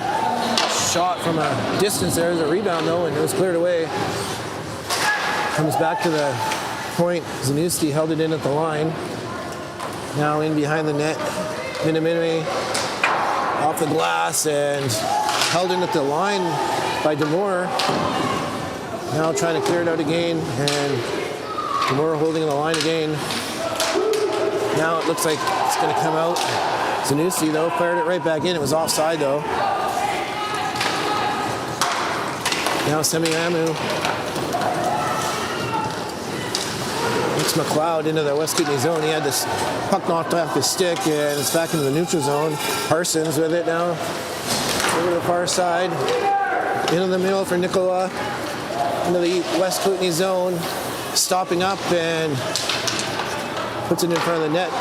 Shot from a distance there. There's a rebound though, and it was cleared away. Comes back to the point. Zanuski held it in at the line. Now in behind the net. Minamini off the glass and held in at the line by Demore. Now trying to clear it out again, and Demore holding the line again. Now it looks like it's going to come out. Zanuski though fired it right back in. It was offside though. Now Semiahmoo. It's McLeod into the West Kootenay zone. He had this puck knocked off his stick, and it's back into the neutral zone. Parsons with it now. Over to the far side. Into the middle for Nicola. Into the West Kootenay zone. Stopping up and puts it in front of the net.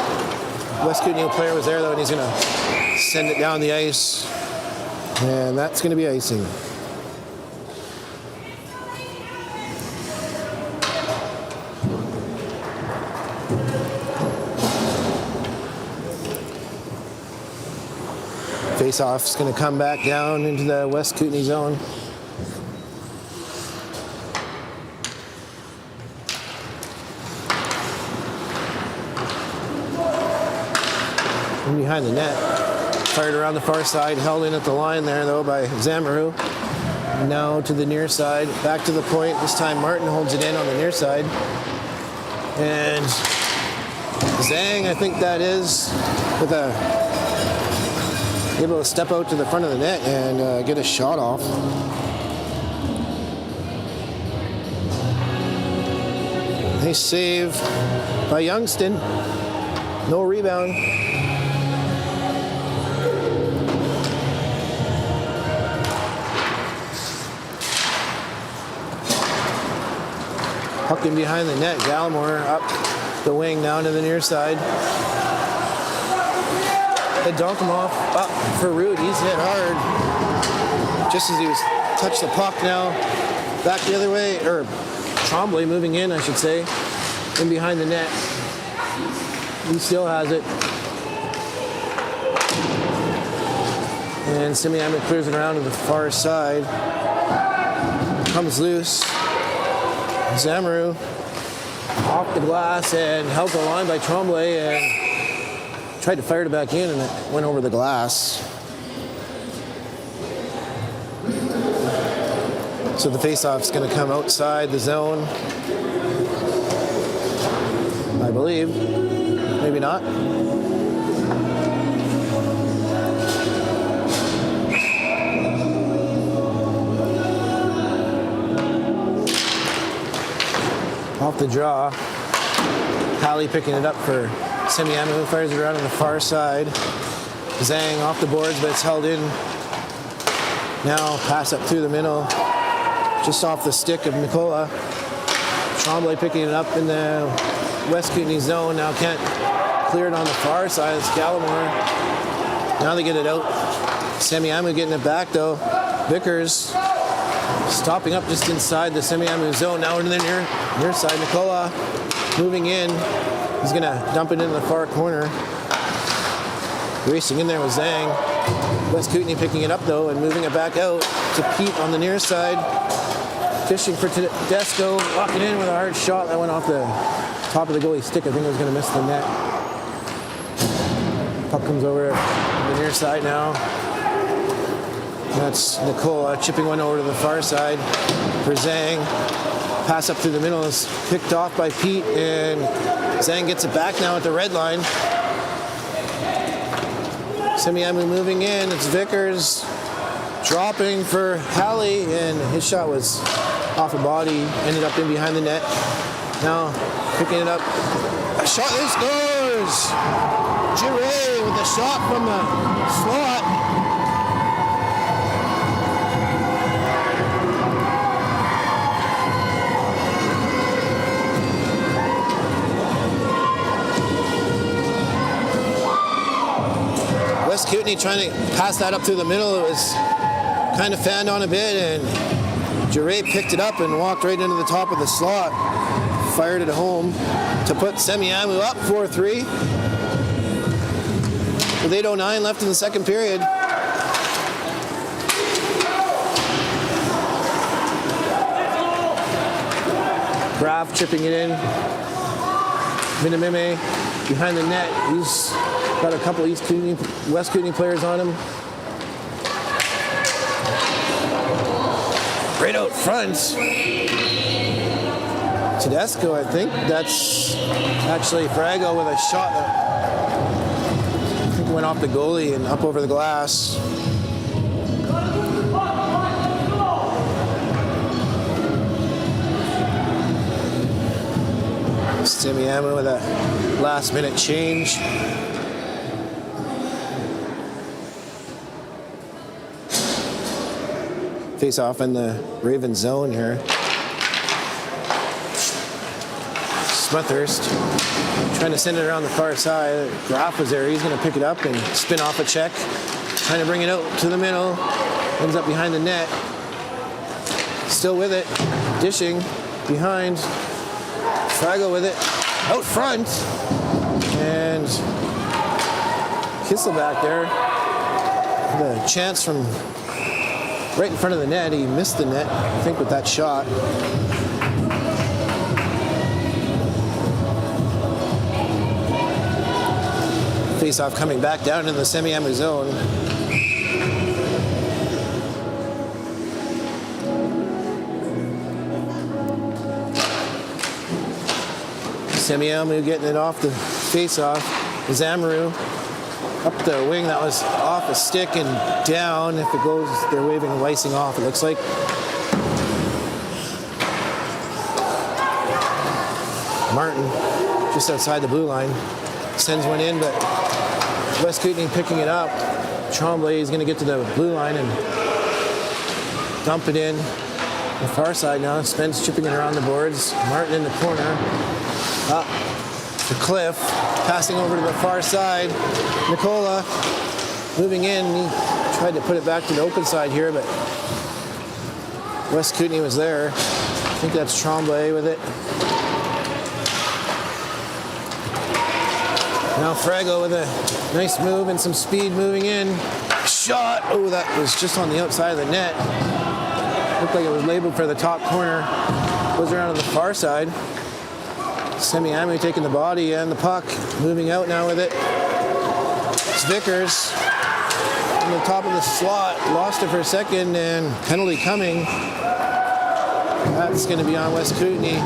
West Kootenay player was there though, and he's going to send it down the ice. And that's going to be icing. Face-off is going to come back down into the West Kootenay zone. In behind the net. Fired around the far side, held in at the line there though by Semiahmoo. Now to the near side, back to the point. This time Martin holds it in on the near side. And Zhang, I think that is, with able to step out to the front of the net and get a shot off. Nice save by Youngston. No rebound. Puck in behind the net. Gallimore up the wing down to the near side. They dunk him off up for Root. He's hit hard. Just as he was touched the puck now. Back the other way, or Trombley moving in, I should say. In behind the net. He still has it. And Semiahmoo clears it around to the far side. Comes loose. Semiahmoo off the glass and held the line by Tremblay and tried to fire it back in, and it went over the glass. So the face-off's going to come outside the zone, I believe. Maybe not. Off the draw. Hallie picking it up for Semiahmoo, fires it around on the far side. Zhang off the boards, but it's held in. Now pass up through the middle, just off the stick of Nicola. Tremblay picking it up in the West Kootenay zone. Now can't clear it on the far side. It's Gallimore. Now they get it out. Semiahmoo getting it back though. Vickers stopping up just inside the Semiahmoo zone. Now into the near side. Nicola moving in. He's going to dump it into the far corner. Racing in there with Zhang. West Kootenay picking it up though and moving it back out to Pete on the near side. Fishing for Tedesco. Walking in with a hard shot that went off the top of the goalie stick. I think it was going to miss the net. Puck comes over the near side now. That's Nicola chipping one over to the far side for Zhang. Pass up through the middle is picked off by Pete, and Zhang gets it back now at the red line. Semiahmoo moving in. It's Vickers dropping for Hallie, and his shot was off a body, ended up in behind the net. Now picking it up. A shot, there scores! Giray with a shot from the slot. West Kootenay trying to pass that up through the middle. It was kind of fanned on a bit, and Giray picked it up and walked right into the top of the slot. Fired it home to put Semiahmoo up 4-3. With 8:09 left in the second period. Graf chipping it in. Minamime behind the net. He's got a couple West Kootenay players on him. Right out front. Tedesco, I think. That's actually Frago with a shot that I think went off the goalie and up over the glass. Semiahmoo with a last minute change. Face off in the Raven zone here. Smethurst trying to send it around the far side. Graf was there. He's going to pick it up and spin off a check. Trying to bring it out to the middle. Ends up behind the net. Still with it. Dishing behind. Frago with it. Out front. And Kissel back there. The chance from right in front of the net. He missed the net, I think, with that shot. Face-off coming back down in the Semiahmoo zone. Semiahmoo getting it off the face-off. Zamru up the wing, that was off a stick and down. If it goes, they're waving and icing off, it looks like. Martin, just outside the blue line, sends one in, but West Kootenay picking it up. Tremblay is going to get to the blue line and dump it in. The far side now, Spence chipping it around the boards. Martin in the corner. Up to Cliff, passing over to the far side. Nicola moving in. He tried to put it back to the open side here, but West Kootenay was there. I think that's Tremblay with it. Now Frago with a nice move and some speed moving in. Shot. Oh, that was just on the outside of the net. Looked like it was labeled for the top corner. Goes around on the far side. Semiahmoo taking the body and the puck. Moving out now with it. It's Vickers on the top of the slot. Lost it for a second and penalty coming. That's going to be on West Kootenay.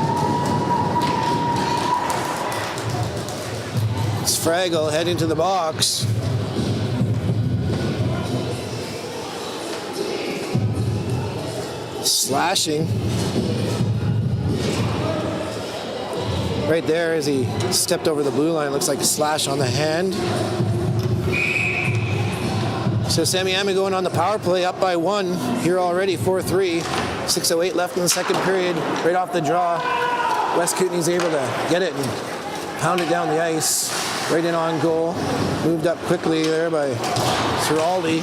It's Frago heading to the box. Slashing. Right there as he stepped over the blue line, looks like a slash on the hand. So Semiahmoo going on the power play, up by 1 here already, 4-3. 6:08 left in the second period. Right off the draw, West Kootenay's able to get it and pound it down the ice. Right in on goal. Moved up quickly there by Ciraldi.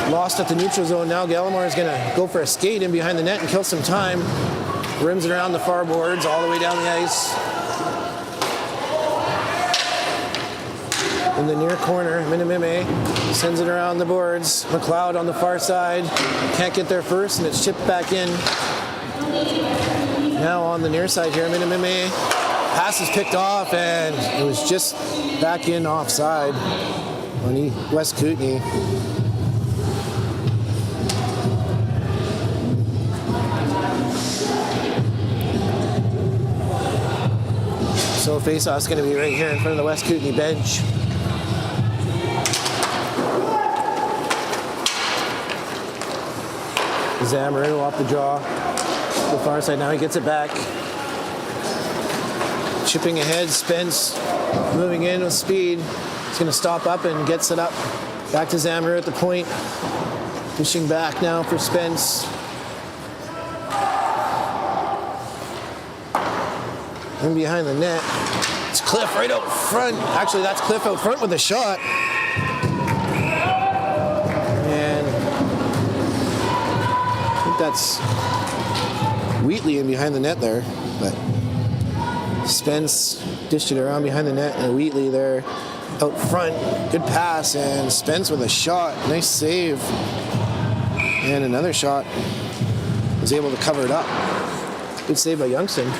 Lost at the neutral zone now. Gallimore is going to go for a skate in behind the net and kill some time. Rims it around the far boards all the way down the ice. In the near corner, Minimime sends it around the boards. McLeod on the far side. Can't get there first, and it's chipped back in. Now on the near side here, Minimime. Pass is picked off, and it was just back in offside on West Kootenay. So face-off's going to be right here in front of the West Kootenay bench. Semiahmoo off the draw. The far side now, he gets it back. Chipping ahead, Spence moving in with speed. He's going to stop up and gets it up. Back to Semiahmoo at the point. Pushing back now for Spence. In behind the net. It's Cliff right out front. Actually, that's Cliff out front with a shot. And I think that's Wheatley in behind the net there. But Spence dished it around behind the net, and Wheatley there out front. Good pass, and Spence with a shot. Nice save. And another shot. Was able to cover it up. Good save by Youngson.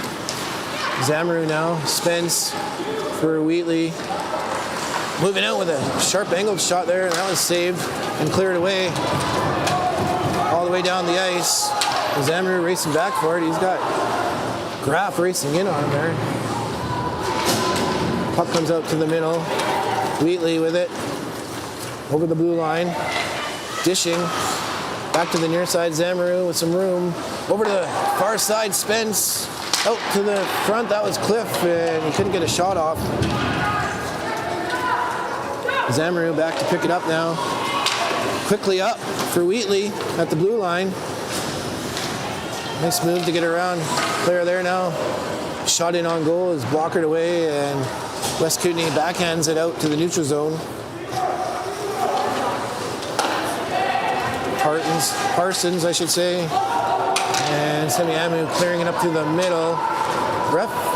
Semiahmoo now, Spence for Wheatley. Moving out with a sharp angled shot there, and that was saved and cleared away. All the way down the ice. Semiahmoo racing back for it. He's got Graff racing in on him there. Puck comes out to the middle. Wheatley with it. Over the blue line. Dishing. Back to the near side, Semiahmoo with some room. Over to the far side, Spence. Out to the front, that was Cliff, and he couldn't get a shot off. Semiahmoo back to pick it up now. Quickly up for Wheatley at the blue line. Nice move to get around. Player there now. Shot in on goal is blockered away, and West Kootenay backhands it out to the neutral zone. Parsons, I should say. And Semiahmoo clearing it up to the middle.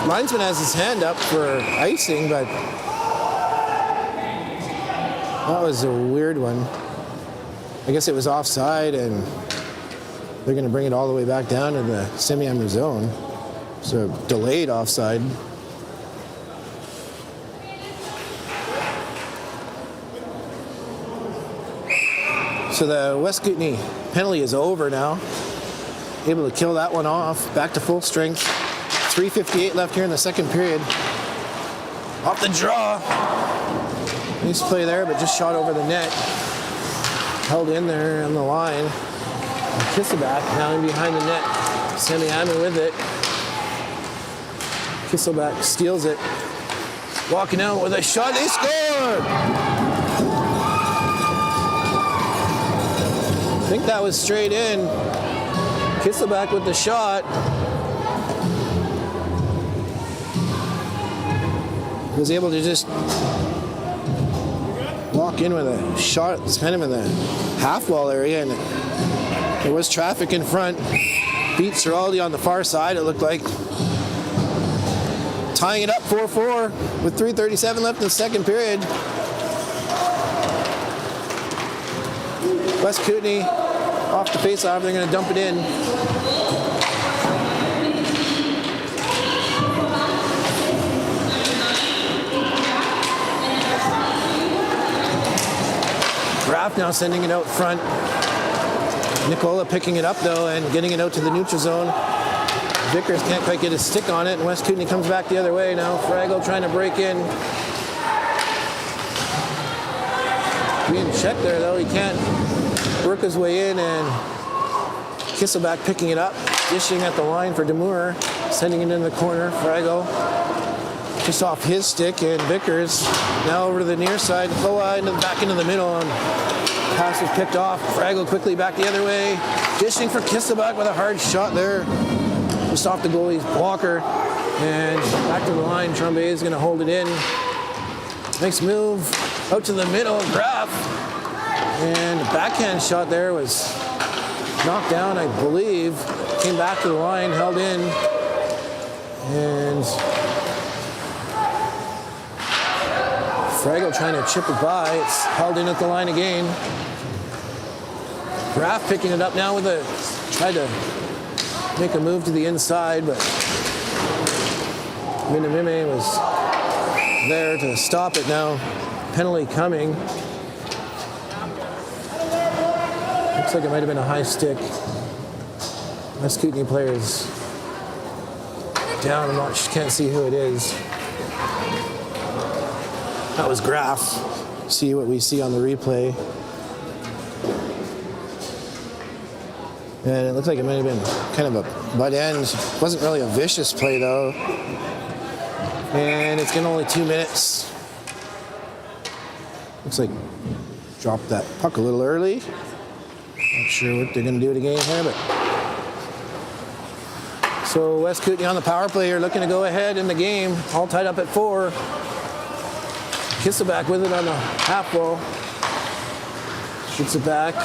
Linesman has his hand up for icing, but that was a weird one. I guess it was offside, and they're going to bring it all the way back down to the Semiahmoo zone. So delayed offside. So the West Kootenay penalty is over now. Able to kill that one off. Back to full strength. 3:58 left here in the second period. Off the draw. Nice play there, but just shot over the net. Held in there on the line. Kisselback now in behind the net. Semiahmoo with it. Kisselback steals it. Walking out with a shot. They score! I think that was straight in. Kisselback with the shot. Was able to just walk in with a shot. It's kind of in the half wall area, and there was traffic in front. Beat Ciraldi on the far side, it looked like. tying it up 4-4 with 3:37 left in the second period. West Kootenay off the face-off. They're going to dump it in. Graff now sending it out front. Nicola picking it up though and getting it out to the neutral zone. Vickers can't quite get his stick on it, and West Kootenay comes back the other way now. Fraggle trying to break in. Being checked there though, he can't work his way in, and Kisselback picking it up, dishing at the line for Demure, sending it in the corner. Fraggle just off his stick, and Vickers now over to the near side, back into the middle, and pass was picked off. Fraggle quickly back the other way, dishing for Kisselback with a hard shot there, just off the goalie's blocker, and back to the line. Tremblay is going to hold it in. Nice move out to the middle, Graff, and the backhand shot there was knocked down, I believe. Came back to the line, held in, and Fraggle trying to chip it by. It's held in at the line again. Graff picking it up now with tried to make a move to the inside, but Minamime was there to stop it now. Penalty coming. Looks like it might have been a high stick. West Kootenay players down. Can't see who it is. That was Graff. See what we see on the replay. And it looks like it might have been kind of a butt end. Wasn't really a vicious play though. And it's getting only 2 minutes. Looks like dropped that puck a little early. Not sure what they're going to do it again here, but. So West Kootenay on the power play are looking to go ahead in the game. All tied up at 4. Kisselback with it on the half wall. Gets it back.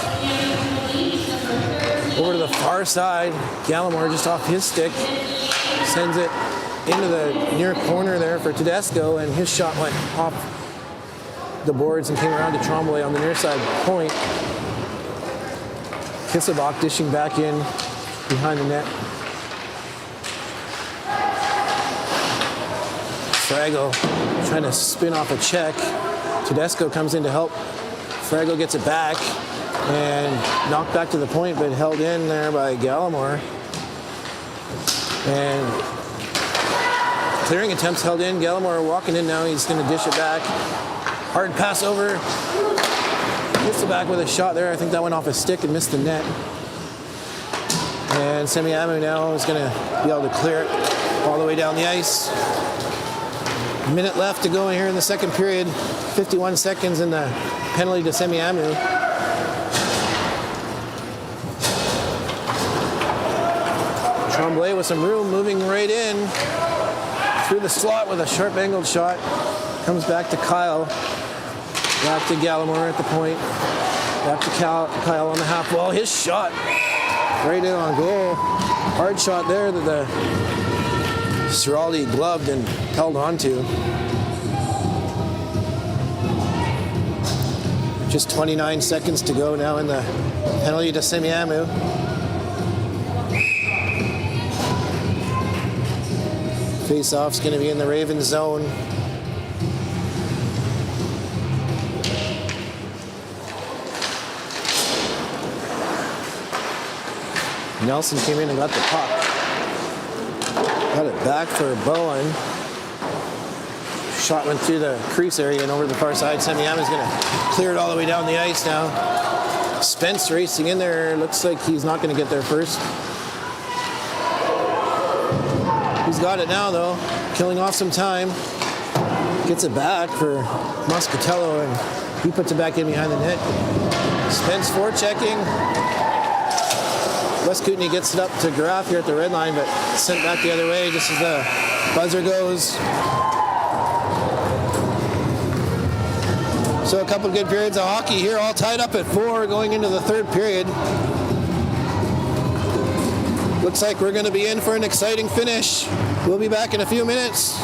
Over to the far side. Gallimore just off his stick. Sends it into the near corner there for Tedesco, and his shot went off the boards and came around to Tremblay on the near side point. Kisselback dishing back in behind the net. Fraggle trying to spin off a check. Tedesco comes in to help. Fraggle gets it back and knocked back to the point, but held in there by Gallimore. And clearing attempts held in. Gallimore walking in now. He's going to dish it back. Hard pass over. Gets it back with a shot there. I think that went off a stick and missed the net. And Semiahmoo now is going to be able to clear it all the way down the ice. A minute left to go here in the second period. 51 seconds in the penalty to Semiahmoo. Tremblay with some room, moving right in through the slot with a sharp angled shot. Comes back to Kyle. Back to Gallimore at the point. Back to Kyle on the half wall. His shot right in on goal. Hard shot there that the Ciraldi gloved and held on to. Just 29 seconds to go now in the penalty to Semiahmoo. Face-off's going to be in the Ravens zone. Nelson came in and got the puck. Got it back for Bowen. Shot went through the crease area and over to the far side. Semiahmoo's going to clear it all the way down the ice now. Spence racing in there. Looks like he's not going to get there first. He's got it now, though. Killing off some time. Gets it back for Muscatello, and he puts it back in behind the net. Spence forechecking. West Kootenay gets it up to Graff here at the red line, but sent back the other way just as the buzzer goes. So a couple good periods of hockey here, all tied up at 4 going into the third period. Looks like we're going to be in for an exciting finish. We'll be back in a few minutes.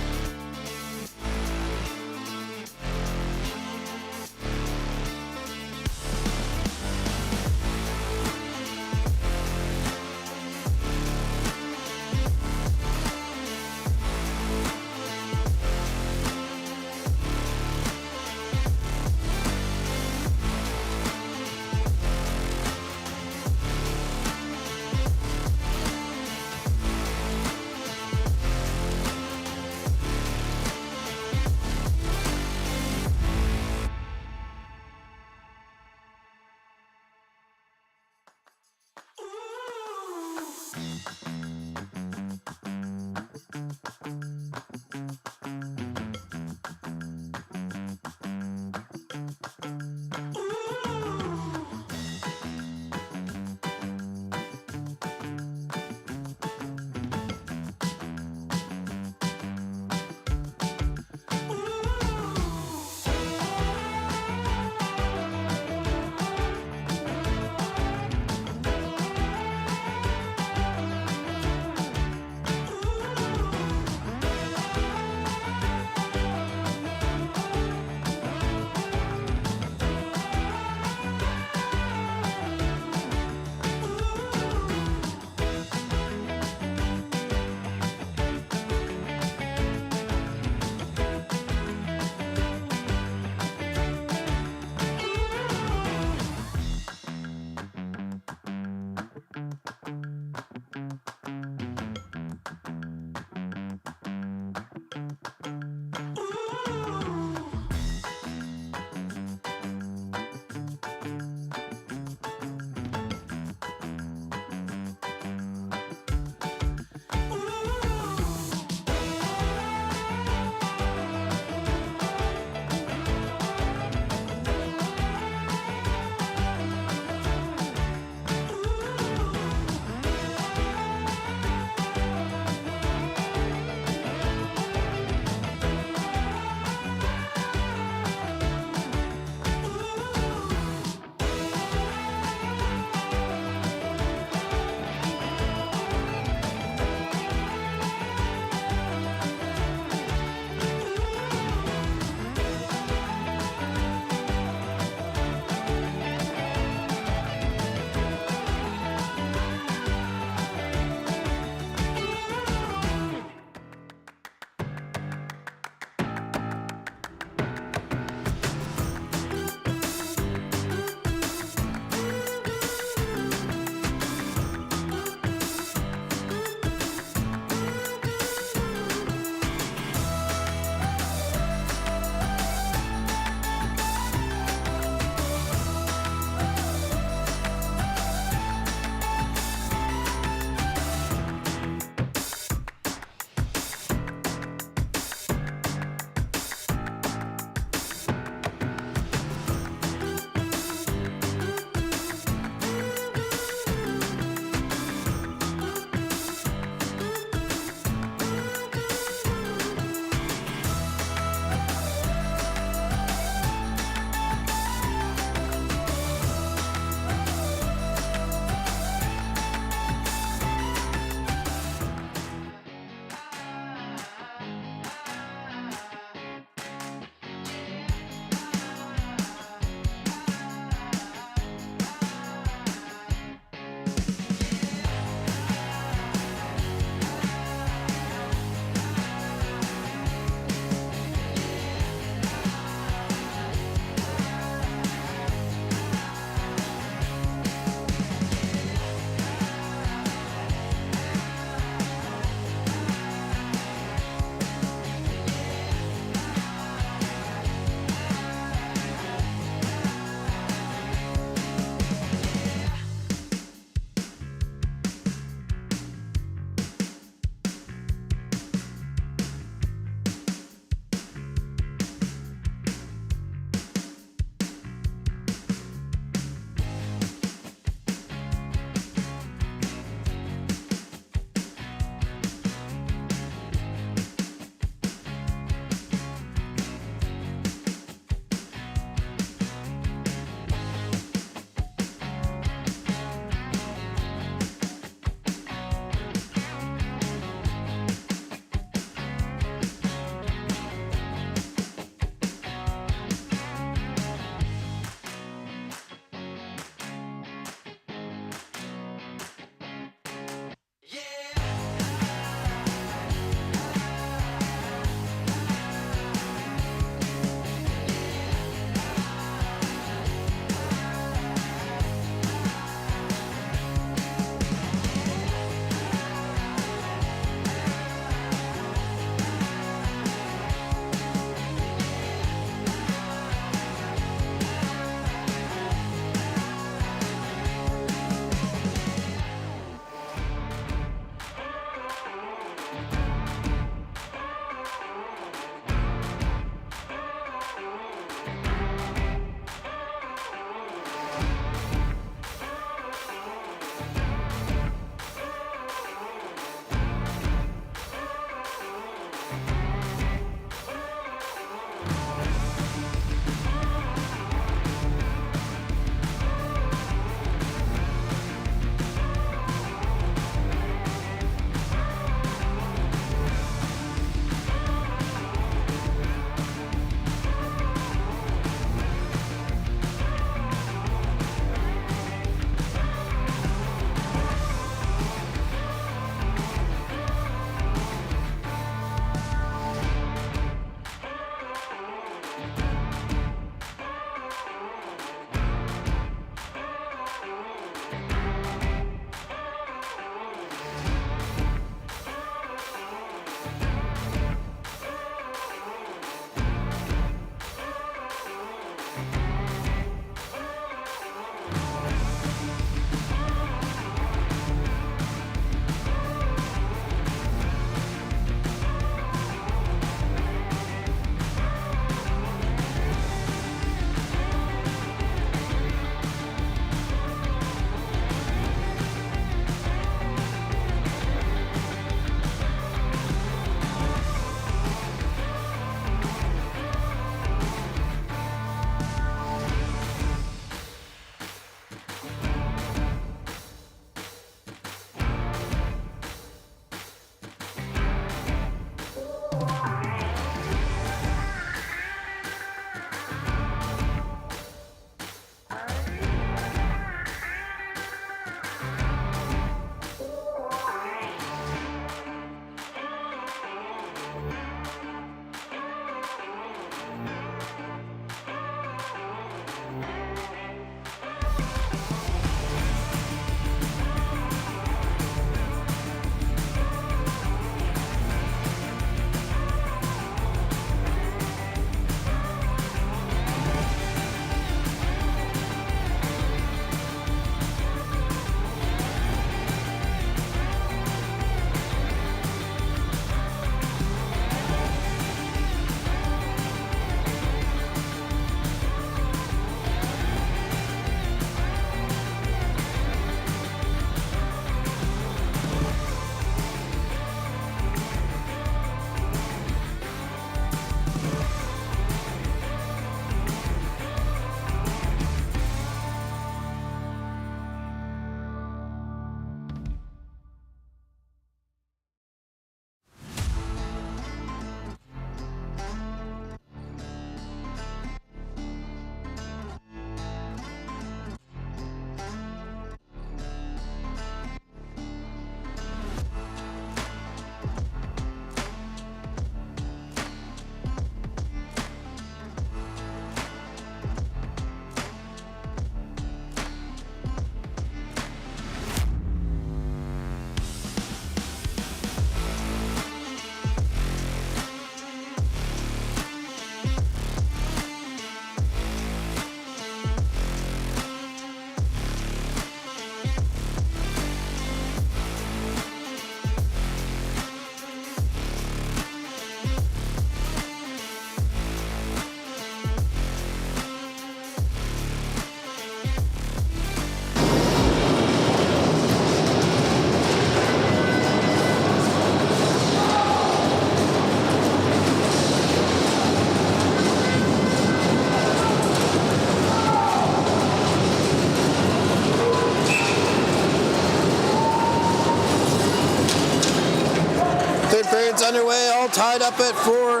It's underway, all tied up at 4.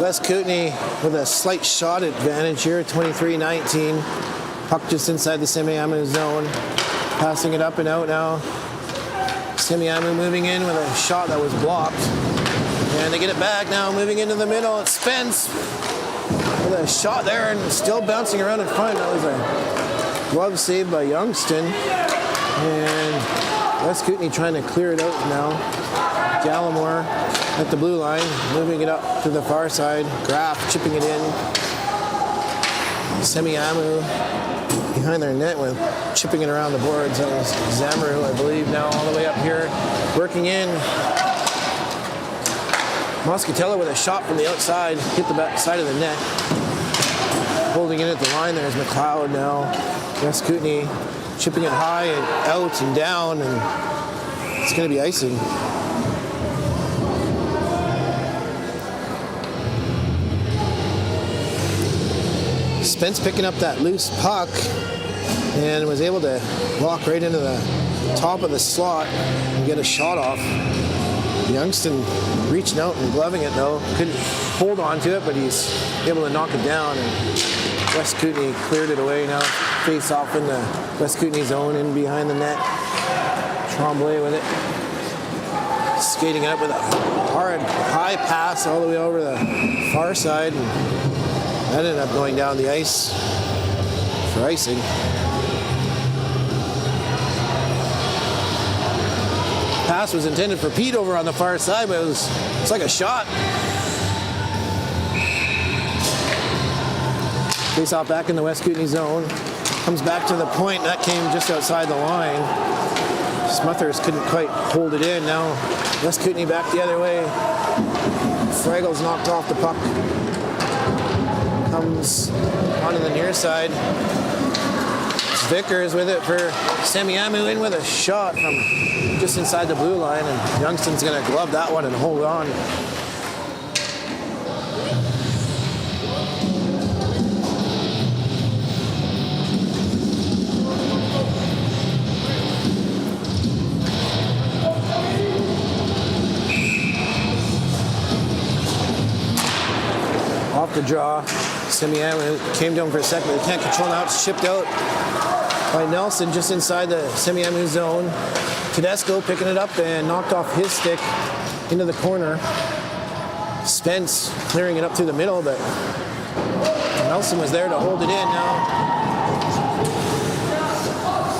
West Kootenay with a slight shot advantage here, 23-19. Puck just inside the Semiahmoo zone. Passing it up and out now. Semiahmoo moving in with a shot that was blocked. And they get it back now, moving into the middle. It's Spence with a shot there and still bouncing around in front. That was a glove save by Youngston. And West Kootenay trying to clear it out now. Gallimore at the blue line, moving it up to the far side. Graff chipping it in. Semiahmoo behind their net with chipping it around the boards. That was Zamru, I believe, now all the way up here. Working in. Moscatello with a shot from the outside, hit the back side of the net. Holding it at the line there is McLeod now. West Kootenay chipping it high and out and down, and it's going to be icing. Spence picking up that loose puck and was able to walk right into the top of the slot and get a shot off. Youngston reaching out and gloving it though. Couldn't hold on to it, but he's able to knock it down, and West Kootenay cleared it away now. Face off in the West Kootenay zone in behind the net. Tremblay with it. Skating up with a hard, high pass all the way over the far side. And that ended up going down the ice for icing. Pass was intended for Pete over on the far side, but it's like a shot. Face off back in the West Kootenay zone. Comes back to the point. That came just outside the line. Smothers couldn't quite hold it in. Now West Kootenay back the other way. Fraggle's knocked off the puck. Comes onto the near side. Vickers with it for Semiahmoo, in with a shot from just inside the blue line, and Youngston's going to glove that one and hold on. the draw. Semiahmoo came to him for a second, but they can't control now. It's chipped out by Nelson just inside the Semiahmoo zone. Tedesco picking it up and knocked off his stick into the corner. Spence clearing it up through the middle, but Nelson was there to hold it in now.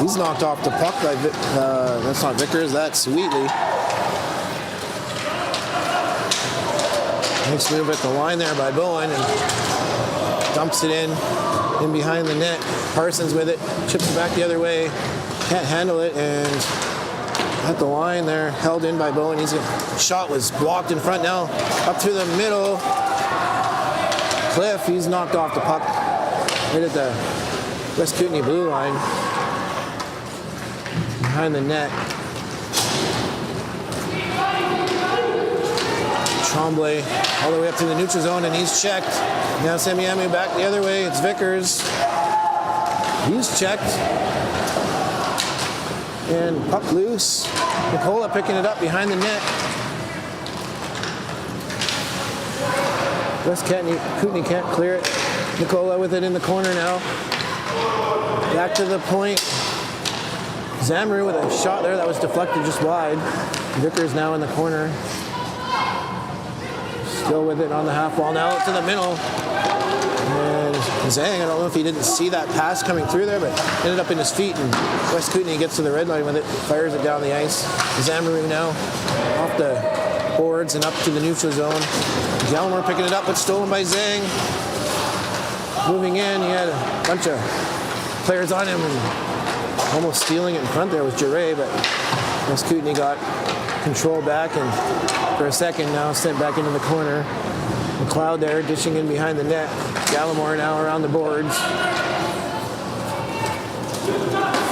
He's knocked off the puck by, that's not Vickers, that's Wheatley. Nice move at the line there by Bowen and dumps it in behind the net. Parsons with it, chips it back the other way. Can't handle it, and at the line there, held in by Bowen. His shot was blocked in front now. Up through the middle. Cliff, he's knocked off the puck right at the West Kootenay blue line. Behind the net. Tremblay all the way up to the neutral zone, and he's checked. Now Semiahmoo back the other way. It's Vickers. He's checked. And puck loose. Nicola picking it up behind the net. West Kootenay can't clear it. Nicola with it in the corner now. Back to the point. Zamru with a shot there that was deflected just wide. Vickers now in the corner. Still with it on the half wall now to the middle. And Zhang, I don't know if he didn't see that pass coming through there, but ended up in his feet, and West Kootenay gets to the red line with it, fires it down the ice. Zamru now off the boards and up to the neutral zone. Gallimore picking it up, but stolen by Zhang. Moving in, he had a bunch of players on him and almost stealing it in front there with Jure, but West Kootenay got control back, and for a second now sent back into the corner. McLeod there dishing in behind the net. Gallimore now around the boards.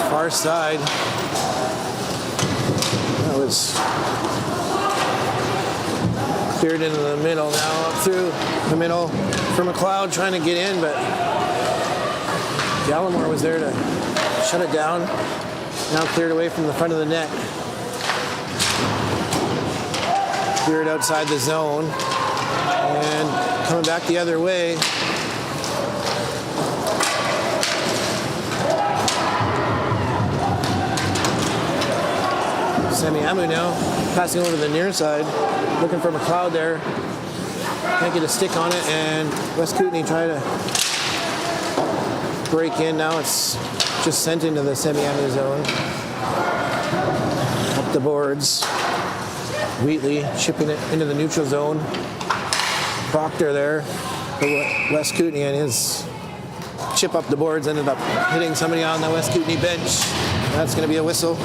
Far side. That was cleared into the middle now, up through the middle for McLeod trying to get in, but Gallimore was there to shut it down. Now cleared away from the front of the net. Cleared outside the zone. And coming back the other way. Semiahmoo now passing over to the near side. Looking for McLeod there. Can't get a stick on it, and West Kootenay trying to break in. Now it's just sent into the Semiahmoo zone. Up the boards. Wheatley chipping it into the neutral zone. Proctor there for West Kootenay, and his chip up the boards ended up hitting somebody on the West Kootenay bench. That's going to be a whistle.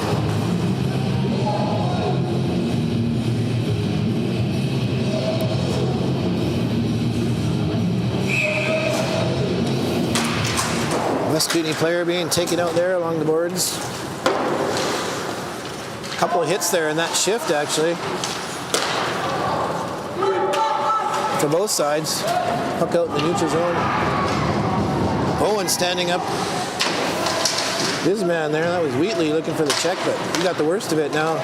West Kootenay player being taken out there along the boards. A couple of hits there in that shift, actually. To both sides. Puck out in the neutral zone. Bowen standing up. His man there, that was Wheatley looking for the check, but he got the worst of it now.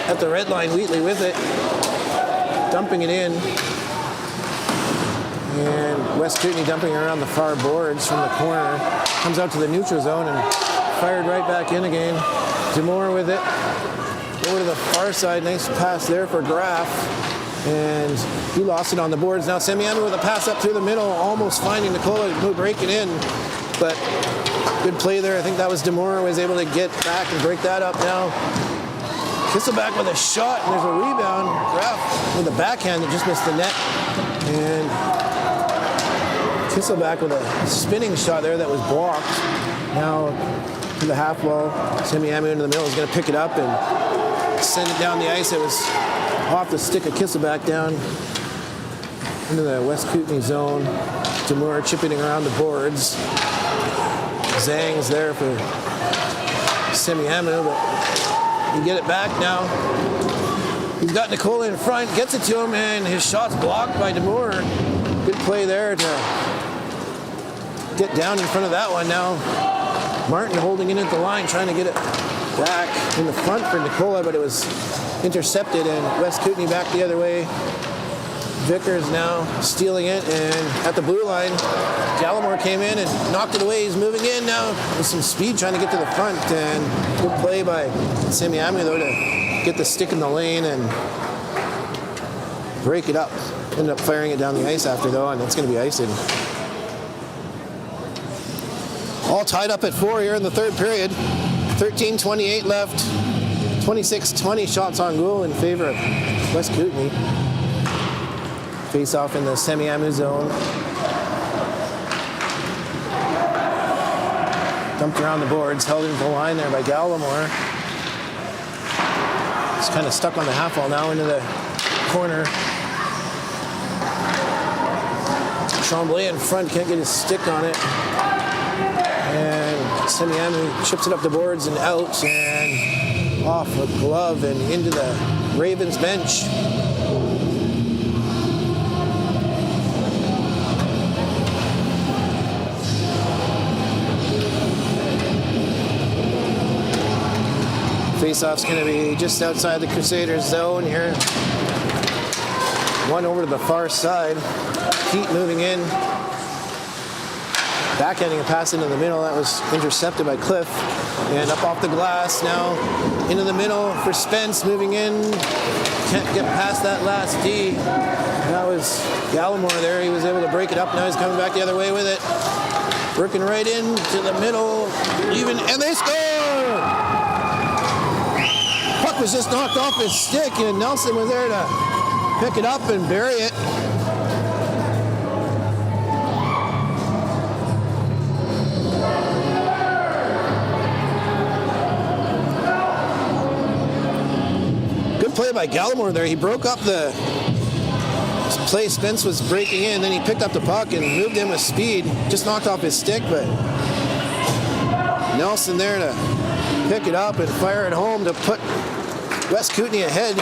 At the red line, Wheatley with it. Dumping it in. And West Kootenay dumping around the far boards from the corner. Comes out to the neutral zone and fired right back in again. Demore with it. Over to the far side. Nice pass there for Graff. And he lost it on the boards. Now Semiahmoo with a pass up through the middle, almost finding Nicola to break it in. But good play there. I think that was Demore was able to get back and break that up now. Kisselback with a shot, and there's a rebound. Graff with a backhand that just missed the net. And Kisselback with a spinning shot there that was blocked. Now to the half wall. Semiahmoo into the middle is going to pick it up and send it down the ice. It was off the stick of Kisselback down into the West Kootenay zone. Demore chipping around the boards. Zhang's there for Semiahmoo, but you get it back now. He's got Nicola in front, gets it to him, and his shot's blocked by Demore. Good play there to get down in front of that one now. Martin holding it at the line, trying to get it back in the front for Nicola, but it was intercepted, and West Kootenay back the other way. Vickers now stealing it, and at the blue line, Gallimore came in and knocked it away. He's moving in now with some speed, trying to get to the front, and good play by Semiahmoo though to get the stick in the lane and break it up. Ended up firing it down the ice after though, and it's going to be iced. All tied up at 4 here in the third period. 13:28 left. 26-20 shots on goal in favor of West Kootenay. Face off in the Semiahmoo zone. Dumped around the boards, held into the line there by Gallimore. He's kind of stuck on the half wall now into the corner. Tremblay in front, can't get his stick on it. And Semiahmoo chips it up the boards and out, and off a glove and into the Ravens bench. Faceoff's going to be just outside the Crusaders zone here. One over to the far side. Pete moving in. Backhanding a pass into the middle. That was intercepted by Cliff. And up off the glass now. Into the middle for Spence moving in. Can't get past that last D. That was Gallimore there. He was able to break it up. Now he's coming back the other way with it. Working right into the middle. And they score! Puck was just knocked off his stick, and Nelson was there to pick it up and bury it. Good play by Gallimore there. He broke up the play Spence was breaking in, then he picked up the puck and moved in with speed. Just knocked off his stick, but Nelson there to pick it up and fire it home to put West Kootenay ahead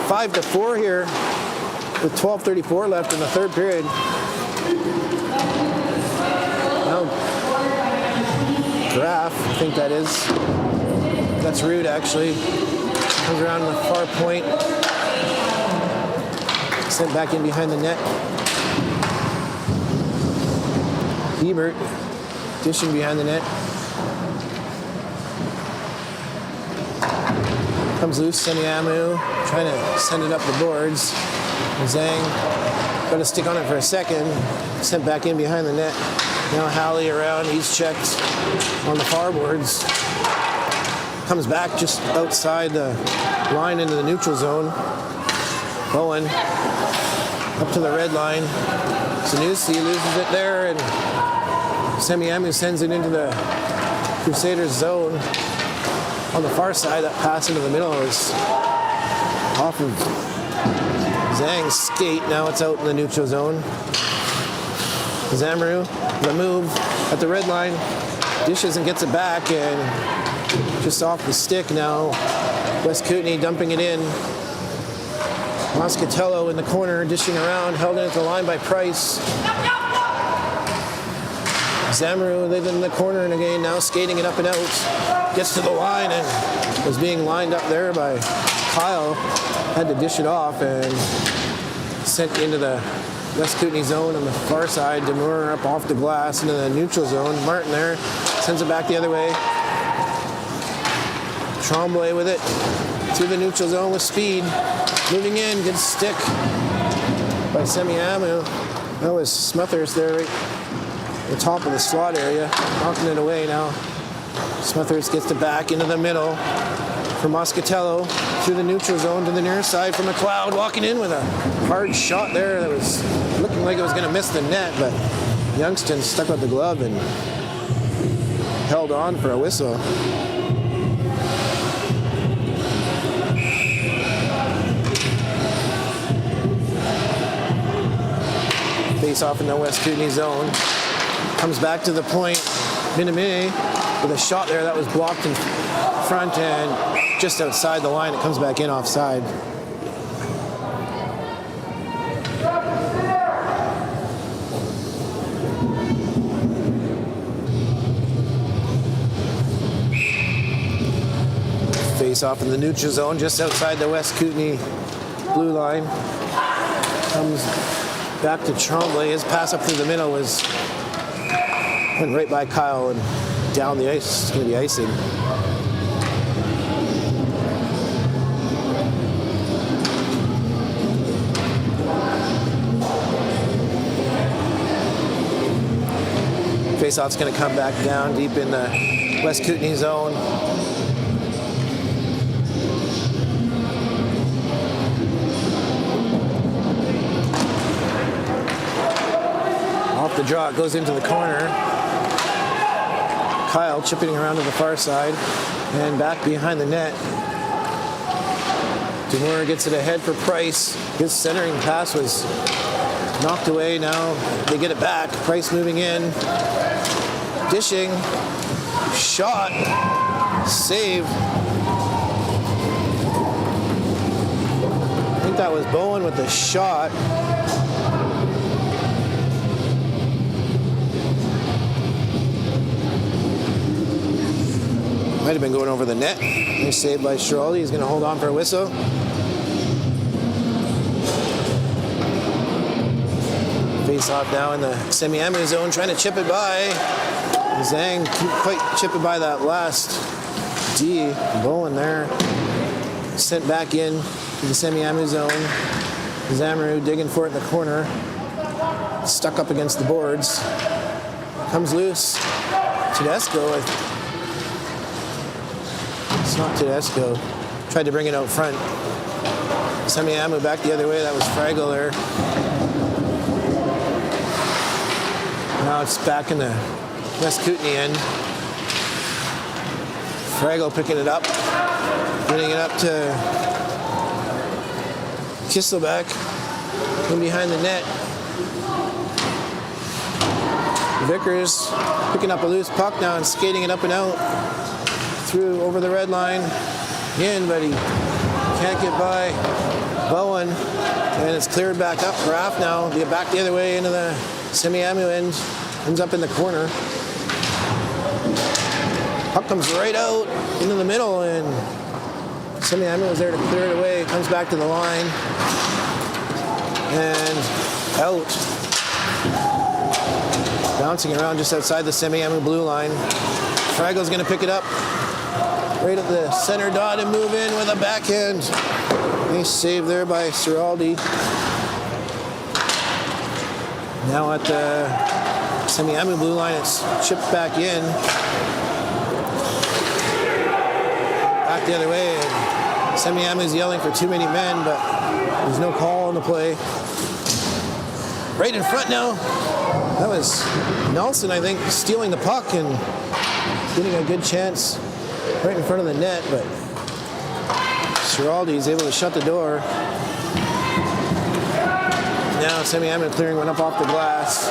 5-4 here with 12:34 left in the third period. Now Graff, I think that is. That's Rude actually. Comes around the far point. Sent back in behind the net. Hebert dishing behind the net. Comes loose, Semiahmoo, trying to send it up the boards. Zhang got a stick on it for a second, sent back in behind the net. Now Halley around, he's checked on the far boards. Comes back just outside the line into the neutral zone. Bowen up to the red line. Zanussi loses it there, and Semiahmoo sends it into the Crusaders zone. On the far side, that pass into the middle was off of Zhang's skate. Now it's out in the neutral zone. Zamru, the move at the red line, dishes and gets it back, and just off the stick now. West Kootenay dumping it in. Moscatello in the corner, dishing around, held in at the line by Price. Zamru in the corner, and again now skating it up and out. Gets to the line and was being lined up there by Kyle. Had to dish it off and sent into the West Kootenay zone on the far side. Demure up off the glass into the neutral zone. Martin there sends it back the other way. Tremblay with it to the neutral zone with speed. Moving in, good stick by Semiahmoo. That was Smothers there right at the top of the slot area, knocking it away now. Smothers gets it back into the middle for Moscatello through the neutral zone to the near side for McLeod, walking in with a hard shot there that was looking like it was going to miss the net, but Youngston stuck with the glove and held on for a whistle. Face off in the West Kootenay zone. Comes back to the point. Minamini with a shot there that was blocked in front and just outside the line. It comes back in offside. Face off in the neutral zone just outside the West Kootenay blue line. Comes back to Tremblay. His pass up through the middle went right by Kyle and down the ice. It's going to be icing. Faceoff's going to come back down deep in the West Kootenay zone. Off the draw, it goes into the corner. Kyle chipping around to the far side and back behind the net. DeMoore gets it ahead for Price. His centering pass was knocked away. Now they get it back. Price moving in. Dishing. Shot. Save. I think that was Bowen with the shot. Might have been going over the net. Nice save by Schiraldi. He's going to hold on for a whistle. Face off now in the Semiahmoo zone, trying to chip it by. Zhang couldn't quite chip it by that last D. Bowen there. Sent back in to the Semiahmoo zone. Semiahmoo digging for it in the corner. Stuck up against the boards. Comes loose. Tedesco. It's not Tedesco. Tried to bring it out front. Semiahmoo back the other way. That was Fraggle there. Now it's back in the West Kootenay end. Fraggle picking it up. Getting it up to Kisselback. In behind the net. Vickers picking up a loose puck now and skating it up and out. Through over the red line. In, but he can't get by Bowen. And it's cleared back up. Raff now. Get back the other way into the Semiahmoo end. Ends up in the corner. Puck comes right out into the middle, and Semiahmoo is there to clear it away. Comes back to the line. And out. Bouncing around just outside the Semiahmoo blue line. Fraggle's going to pick it up. Right at the center dot and move in with a backhand. Nice save there by Schiraldi. Now at the Semiahmoo blue line, it's chipped back in. Back the other way. And Semiahmoo's yelling for too many men, but there's no call on the play. Right in front now. That was Nelson, I think, stealing the puck and getting a good chance right in front of the net, but Schiraldi is able to shut the door. Now Semiahmoo clearing one up off the glass.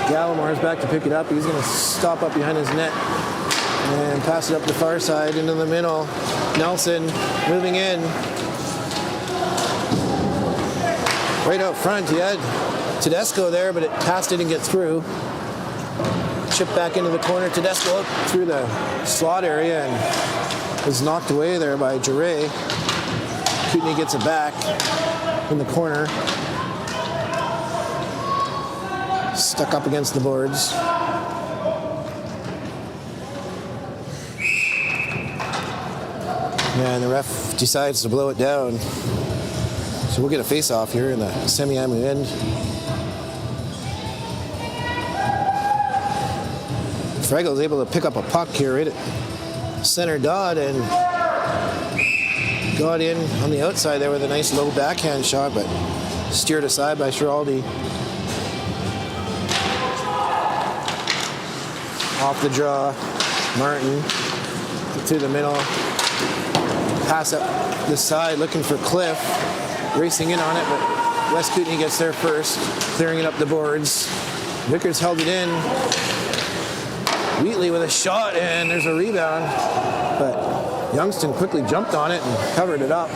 Gallimore's back to pick it up. He's going to stop up behind his net and pass it up the far side into the middle. Nelson moving in. Right out front, he had Tedesco there, but it passed didn't get through. Chip back into the corner. Tedesco up through the slot area and was knocked away there by Jure. Kootenay gets it back in the corner. Stuck up against the boards. Yeah, and the ref decides to blow it down. So we'll get a face-off here in the Semiahmoo end. Fraggle is able to pick up a puck here right at center dot and got in on the outside there with a nice low backhand shot, but steered aside by Schiraldi. Off the draw, Martin through the middle. Pass up the side looking for Cliff. Racing in on it, but West Kootenay gets there first, clearing it up the boards. Vickers held it in. Wheatley with a shot, and there's a rebound, but Youngston quickly jumped on it and covered it up.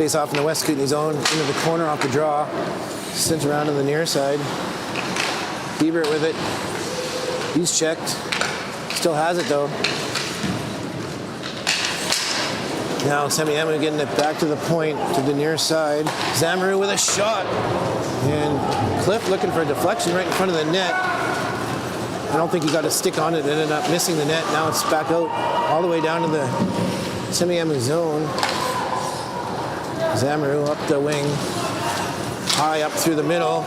Face off in the West Kootenay zone, into the corner off the draw. Sent around to the near side. Hebert with it. He's checked. Still has it though. Now Semiahmoo getting it back to the point, to the near side. Semiahmoo with a shot. And Cliff looking for a deflection right in front of the net. I don't think he got a stick on it. It ended up missing the net. Now it's back out all the way down to the Semiahmoo zone. Semiahmoo up the wing. High up through the middle.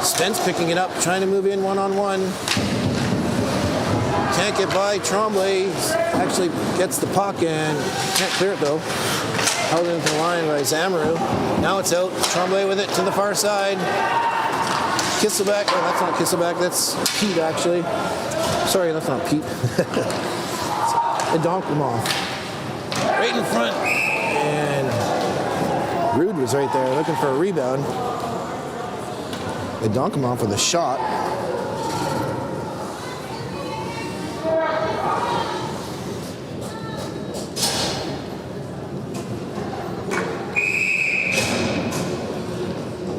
Spence picking it up, trying to move in one-on-one. Can't get by. Tremblay actually gets the puck and can't clear it though. Held into the line by Semiahmoo. Now it's out. Tremblay with it to the far side. Kisselback. Oh, that's not Kisselback. That's Pete actually. Sorry, that's not Pete. Adonkamov. Right in front. And Rude was right there looking for a rebound. Adonkamov with a shot.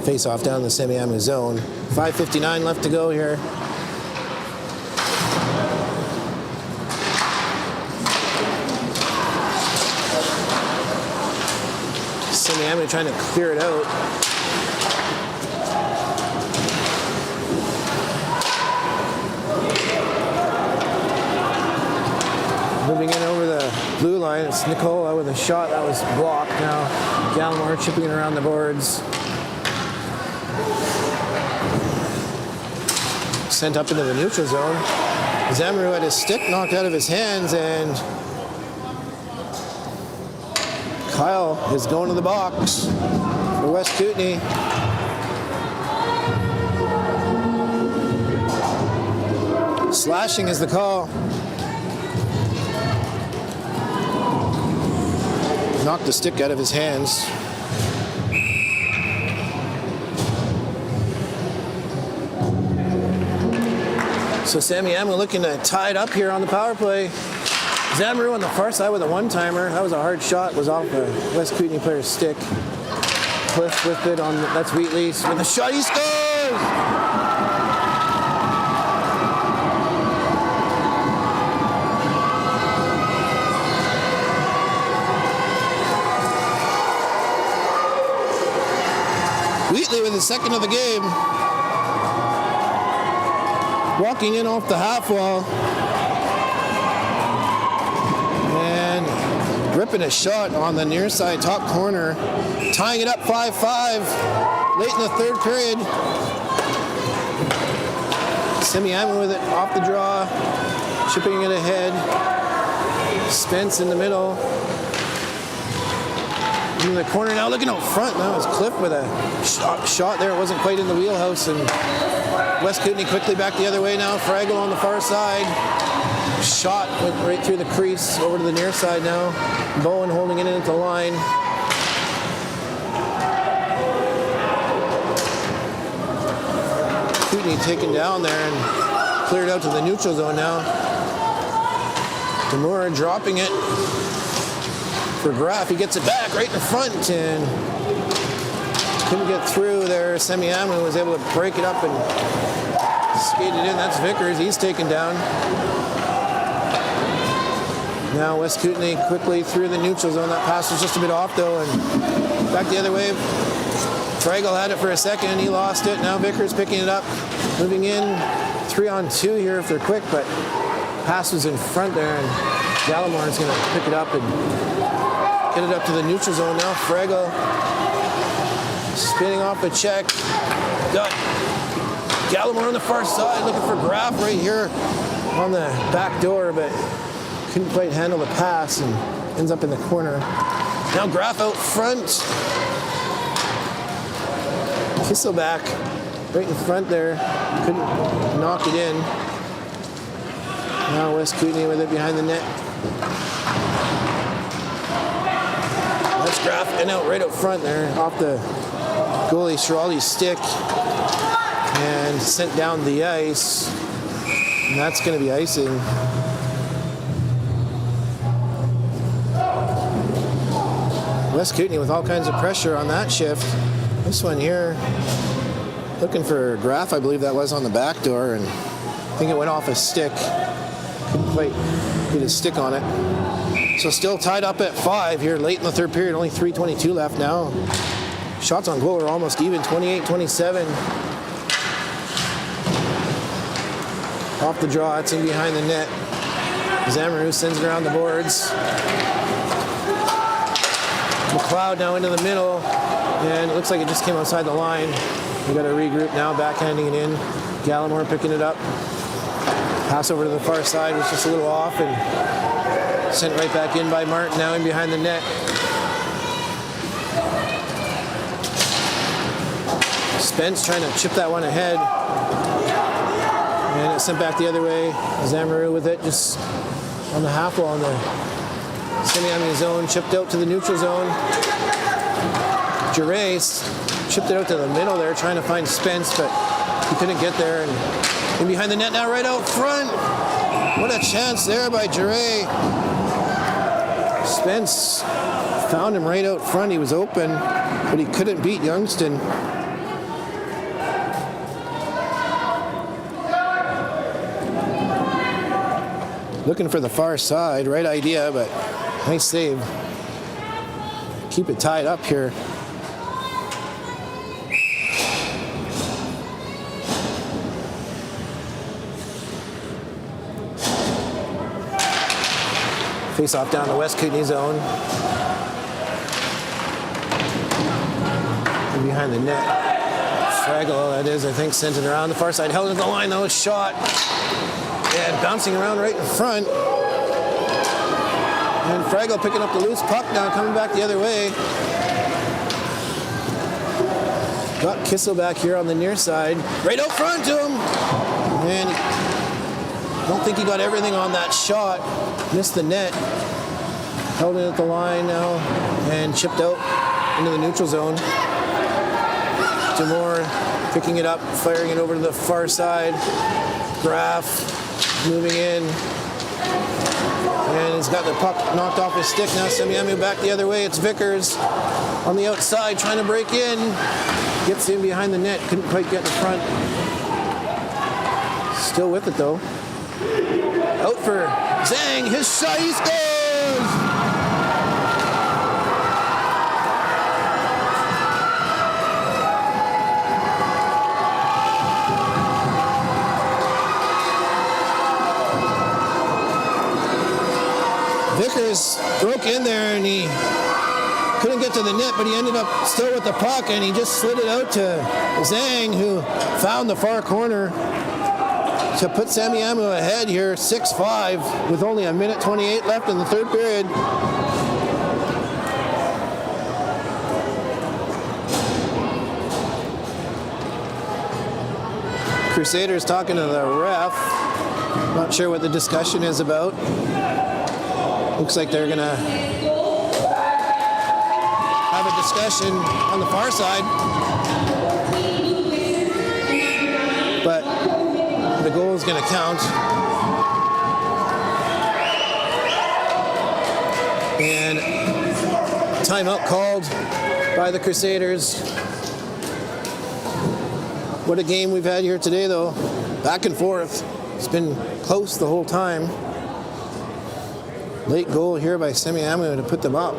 Face off down the Semiahmoo zone. 5:59 left to go here. Semiahmoo trying to clear it out. Moving in over the blue line, it's Nicola with a shot that was blocked. Now Gallimore chipping it around the boards. Sent up into the neutral zone. Semiahmoo had his stick knocked out of his hands, and Kyle is going to the box for West Kootenay. Slashing is the call. Knocked the stick out of his hands. So Semiahmoo looking to tie it up here on the power play. Semiahmoo on the far side with a one-timer. That was a hard shot. Was off the West Kootenay player's stick. Cliff with it on. That's Wheatley with a shot. He scores! Wheatley with his second of the game. Walking in off the half wall. And ripping a shot on the near side top corner. Tying it up 5-5 late in the third period. Semiahmoo with it off the draw. Chipping it ahead. Spence in the middle. In the corner now, looking out front. Now it's Cliff with a shot there. It wasn't quite in the wheelhouse. And West Kootenay quickly back the other way now. Fraggle on the far side. Shot went right through the crease over to the near side now. Bowen holding it into the line. Kootenay taken down there and cleared out to the neutral zone now. Demura dropping it for Graff. He gets it back right in front and couldn't get through there. Semiahmoo was able to break it up and skate it in. That's Vickers. He's taken down. Now West Kootenay quickly through the neutral zone. That pass was just a bit off though, and back the other way. Fraggle had it for a second. He lost it. Now Vickers picking it up. Moving in 3-on-2 here if they're quick, but pass was in front there, and Gallimore is going to pick it up and get it up to the neutral zone now. Fraggle spinning off a check. Got Gallimore on the far side looking for Graff right here on the back door, but couldn't quite handle the pass and ends up in the corner. Now Graff out front. Kisselback right in front there. Couldn't knock it in. Now West Kootenay with it behind the net. That's Graff and out right out front there off the goalie Schiraldi's stick and sent down the ice. And that's going to be icing. West Kootenay with all kinds of pressure on that shift. This one here, looking for Graf, I believe that was on the back door, and I think it went off his stick. Couldn't quite get his stick on it. So still tied up at 5 here late in the third period, only 3:22 left now. Shots on goal are almost even, 28-27. Off the draw, it's in behind the net. Semiahmoo sends it around the boards. McLeod now into the middle, and it looks like it just came outside the line. We got to regroup now, backhanding it in. Gallimore picking it up. Pass over to the far side was just a little off, and sent right back in by Martin, now in behind the net. Spence trying to chip that one ahead. And it's sent back the other way. Semiahmoo with it, just on the half wall in the Semiahmoo zone, chipped out to the neutral zone. Gervais chipped it out to the middle there, trying to find Spence, but he couldn't get there. And in behind the net now, right out front. What a chance there by Gervais. Spence found him right out front. He was open, but he couldn't beat Youngston. Looking for the far side, right idea, but nice save. Keep it tied up here. Face off down the West Kootenay zone. And behind the net. Fraggle, that is, I think, sent it around the far side. Held into the line, though, shot. And bouncing around right in front. And Fraggle picking up the loose puck now, coming back the other way. Got Kissel back here on the near side. Right out front to him. And I don't think he got everything on that shot. Missed the net. Held it at the line now. And chipped out into the neutral zone. Demore picking it up, firing it over to the far side. Graf moving in, and he's got the puck knocked off his stick now. Semiahmoo back the other way. It's Vickers on the outside trying to break in. Gets in behind the net. Couldn't quite get in front. Still with it though. Out for Zhang. His shot. He scores! Vickers broke in there and he couldn't get to the net, but he ended up still with the puck, and he just slid it out to Zhang, who found the far corner to put Semiahmoo ahead here, 6-5, with only 1:28 left in the third period. Crusaders talking to the ref. Not sure what the discussion is about. Looks like they're gonna have a discussion on the far side. But the goal is gonna count. And timeout called by the Crusaders. What a game we've had here today though. Back and forth. It's been close the whole time. Late goal here by Semiahmoo to put them up.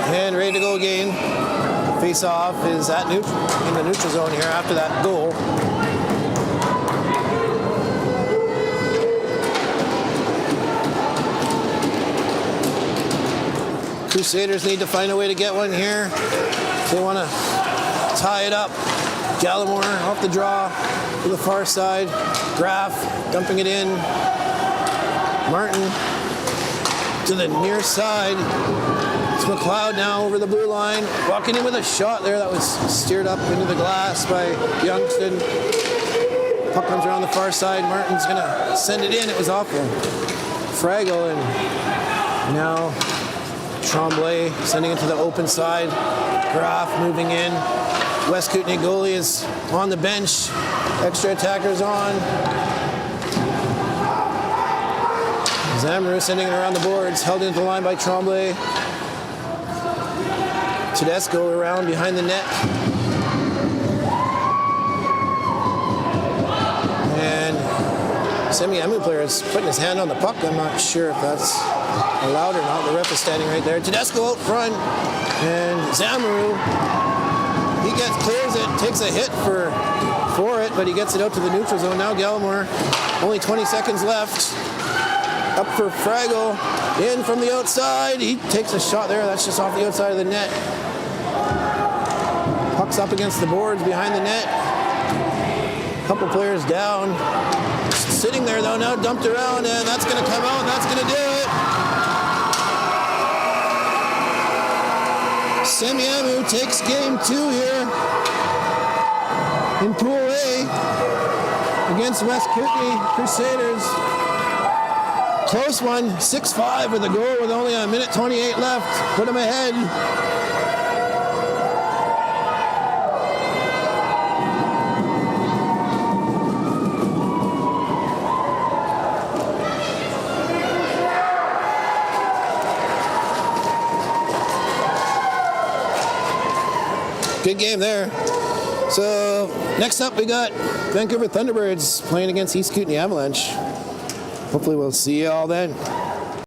And ready to go again. Face-off is in the neutral zone here after that goal. Crusaders need to find a way to get one here. They want to tie it up. Gallimore off the draw to the far side. Graf dumping it in. Martin to the near side. It's McLeod now over the blue line. Walking in with a shot there that was steered up into the glass by Youngston. Puck comes around the far side. Martin's going to send it in. It was off of Frago, and now Tremblay sending it to the open side. Graf moving in. West Kootenay goalie is on the bench. Extra attackers on. Semiahmoo sending it around the boards. Held into the line by Tremblay. Tedesco around behind the net. And Semiahmoo player is putting his hand on the puck. I'm not sure if that's allowed or not. The ref is standing right there. Tedesco out front. And Semiahmoo, he clears it, takes a hit for it, but he gets it out to the neutral zone. Now Gallimore, only 20 seconds left. Up for Frago, in from the outside. He takes a shot there. That's just off the outside of the net. Puck's up against the boards behind the net. Couple players down. Sitting there though, now dumped around, and that's going to come out, and that's going to do it. Semiahmoo takes game 2 here in Pool A against West Kootenay Crusaders. Close one, 6-5 with a goal with only a minute 28 left. Put them ahead. Good game there. So next up we got Vancouver Thunderbirds playing against East Kootenay Avalanche. Hopefully we'll see you all then.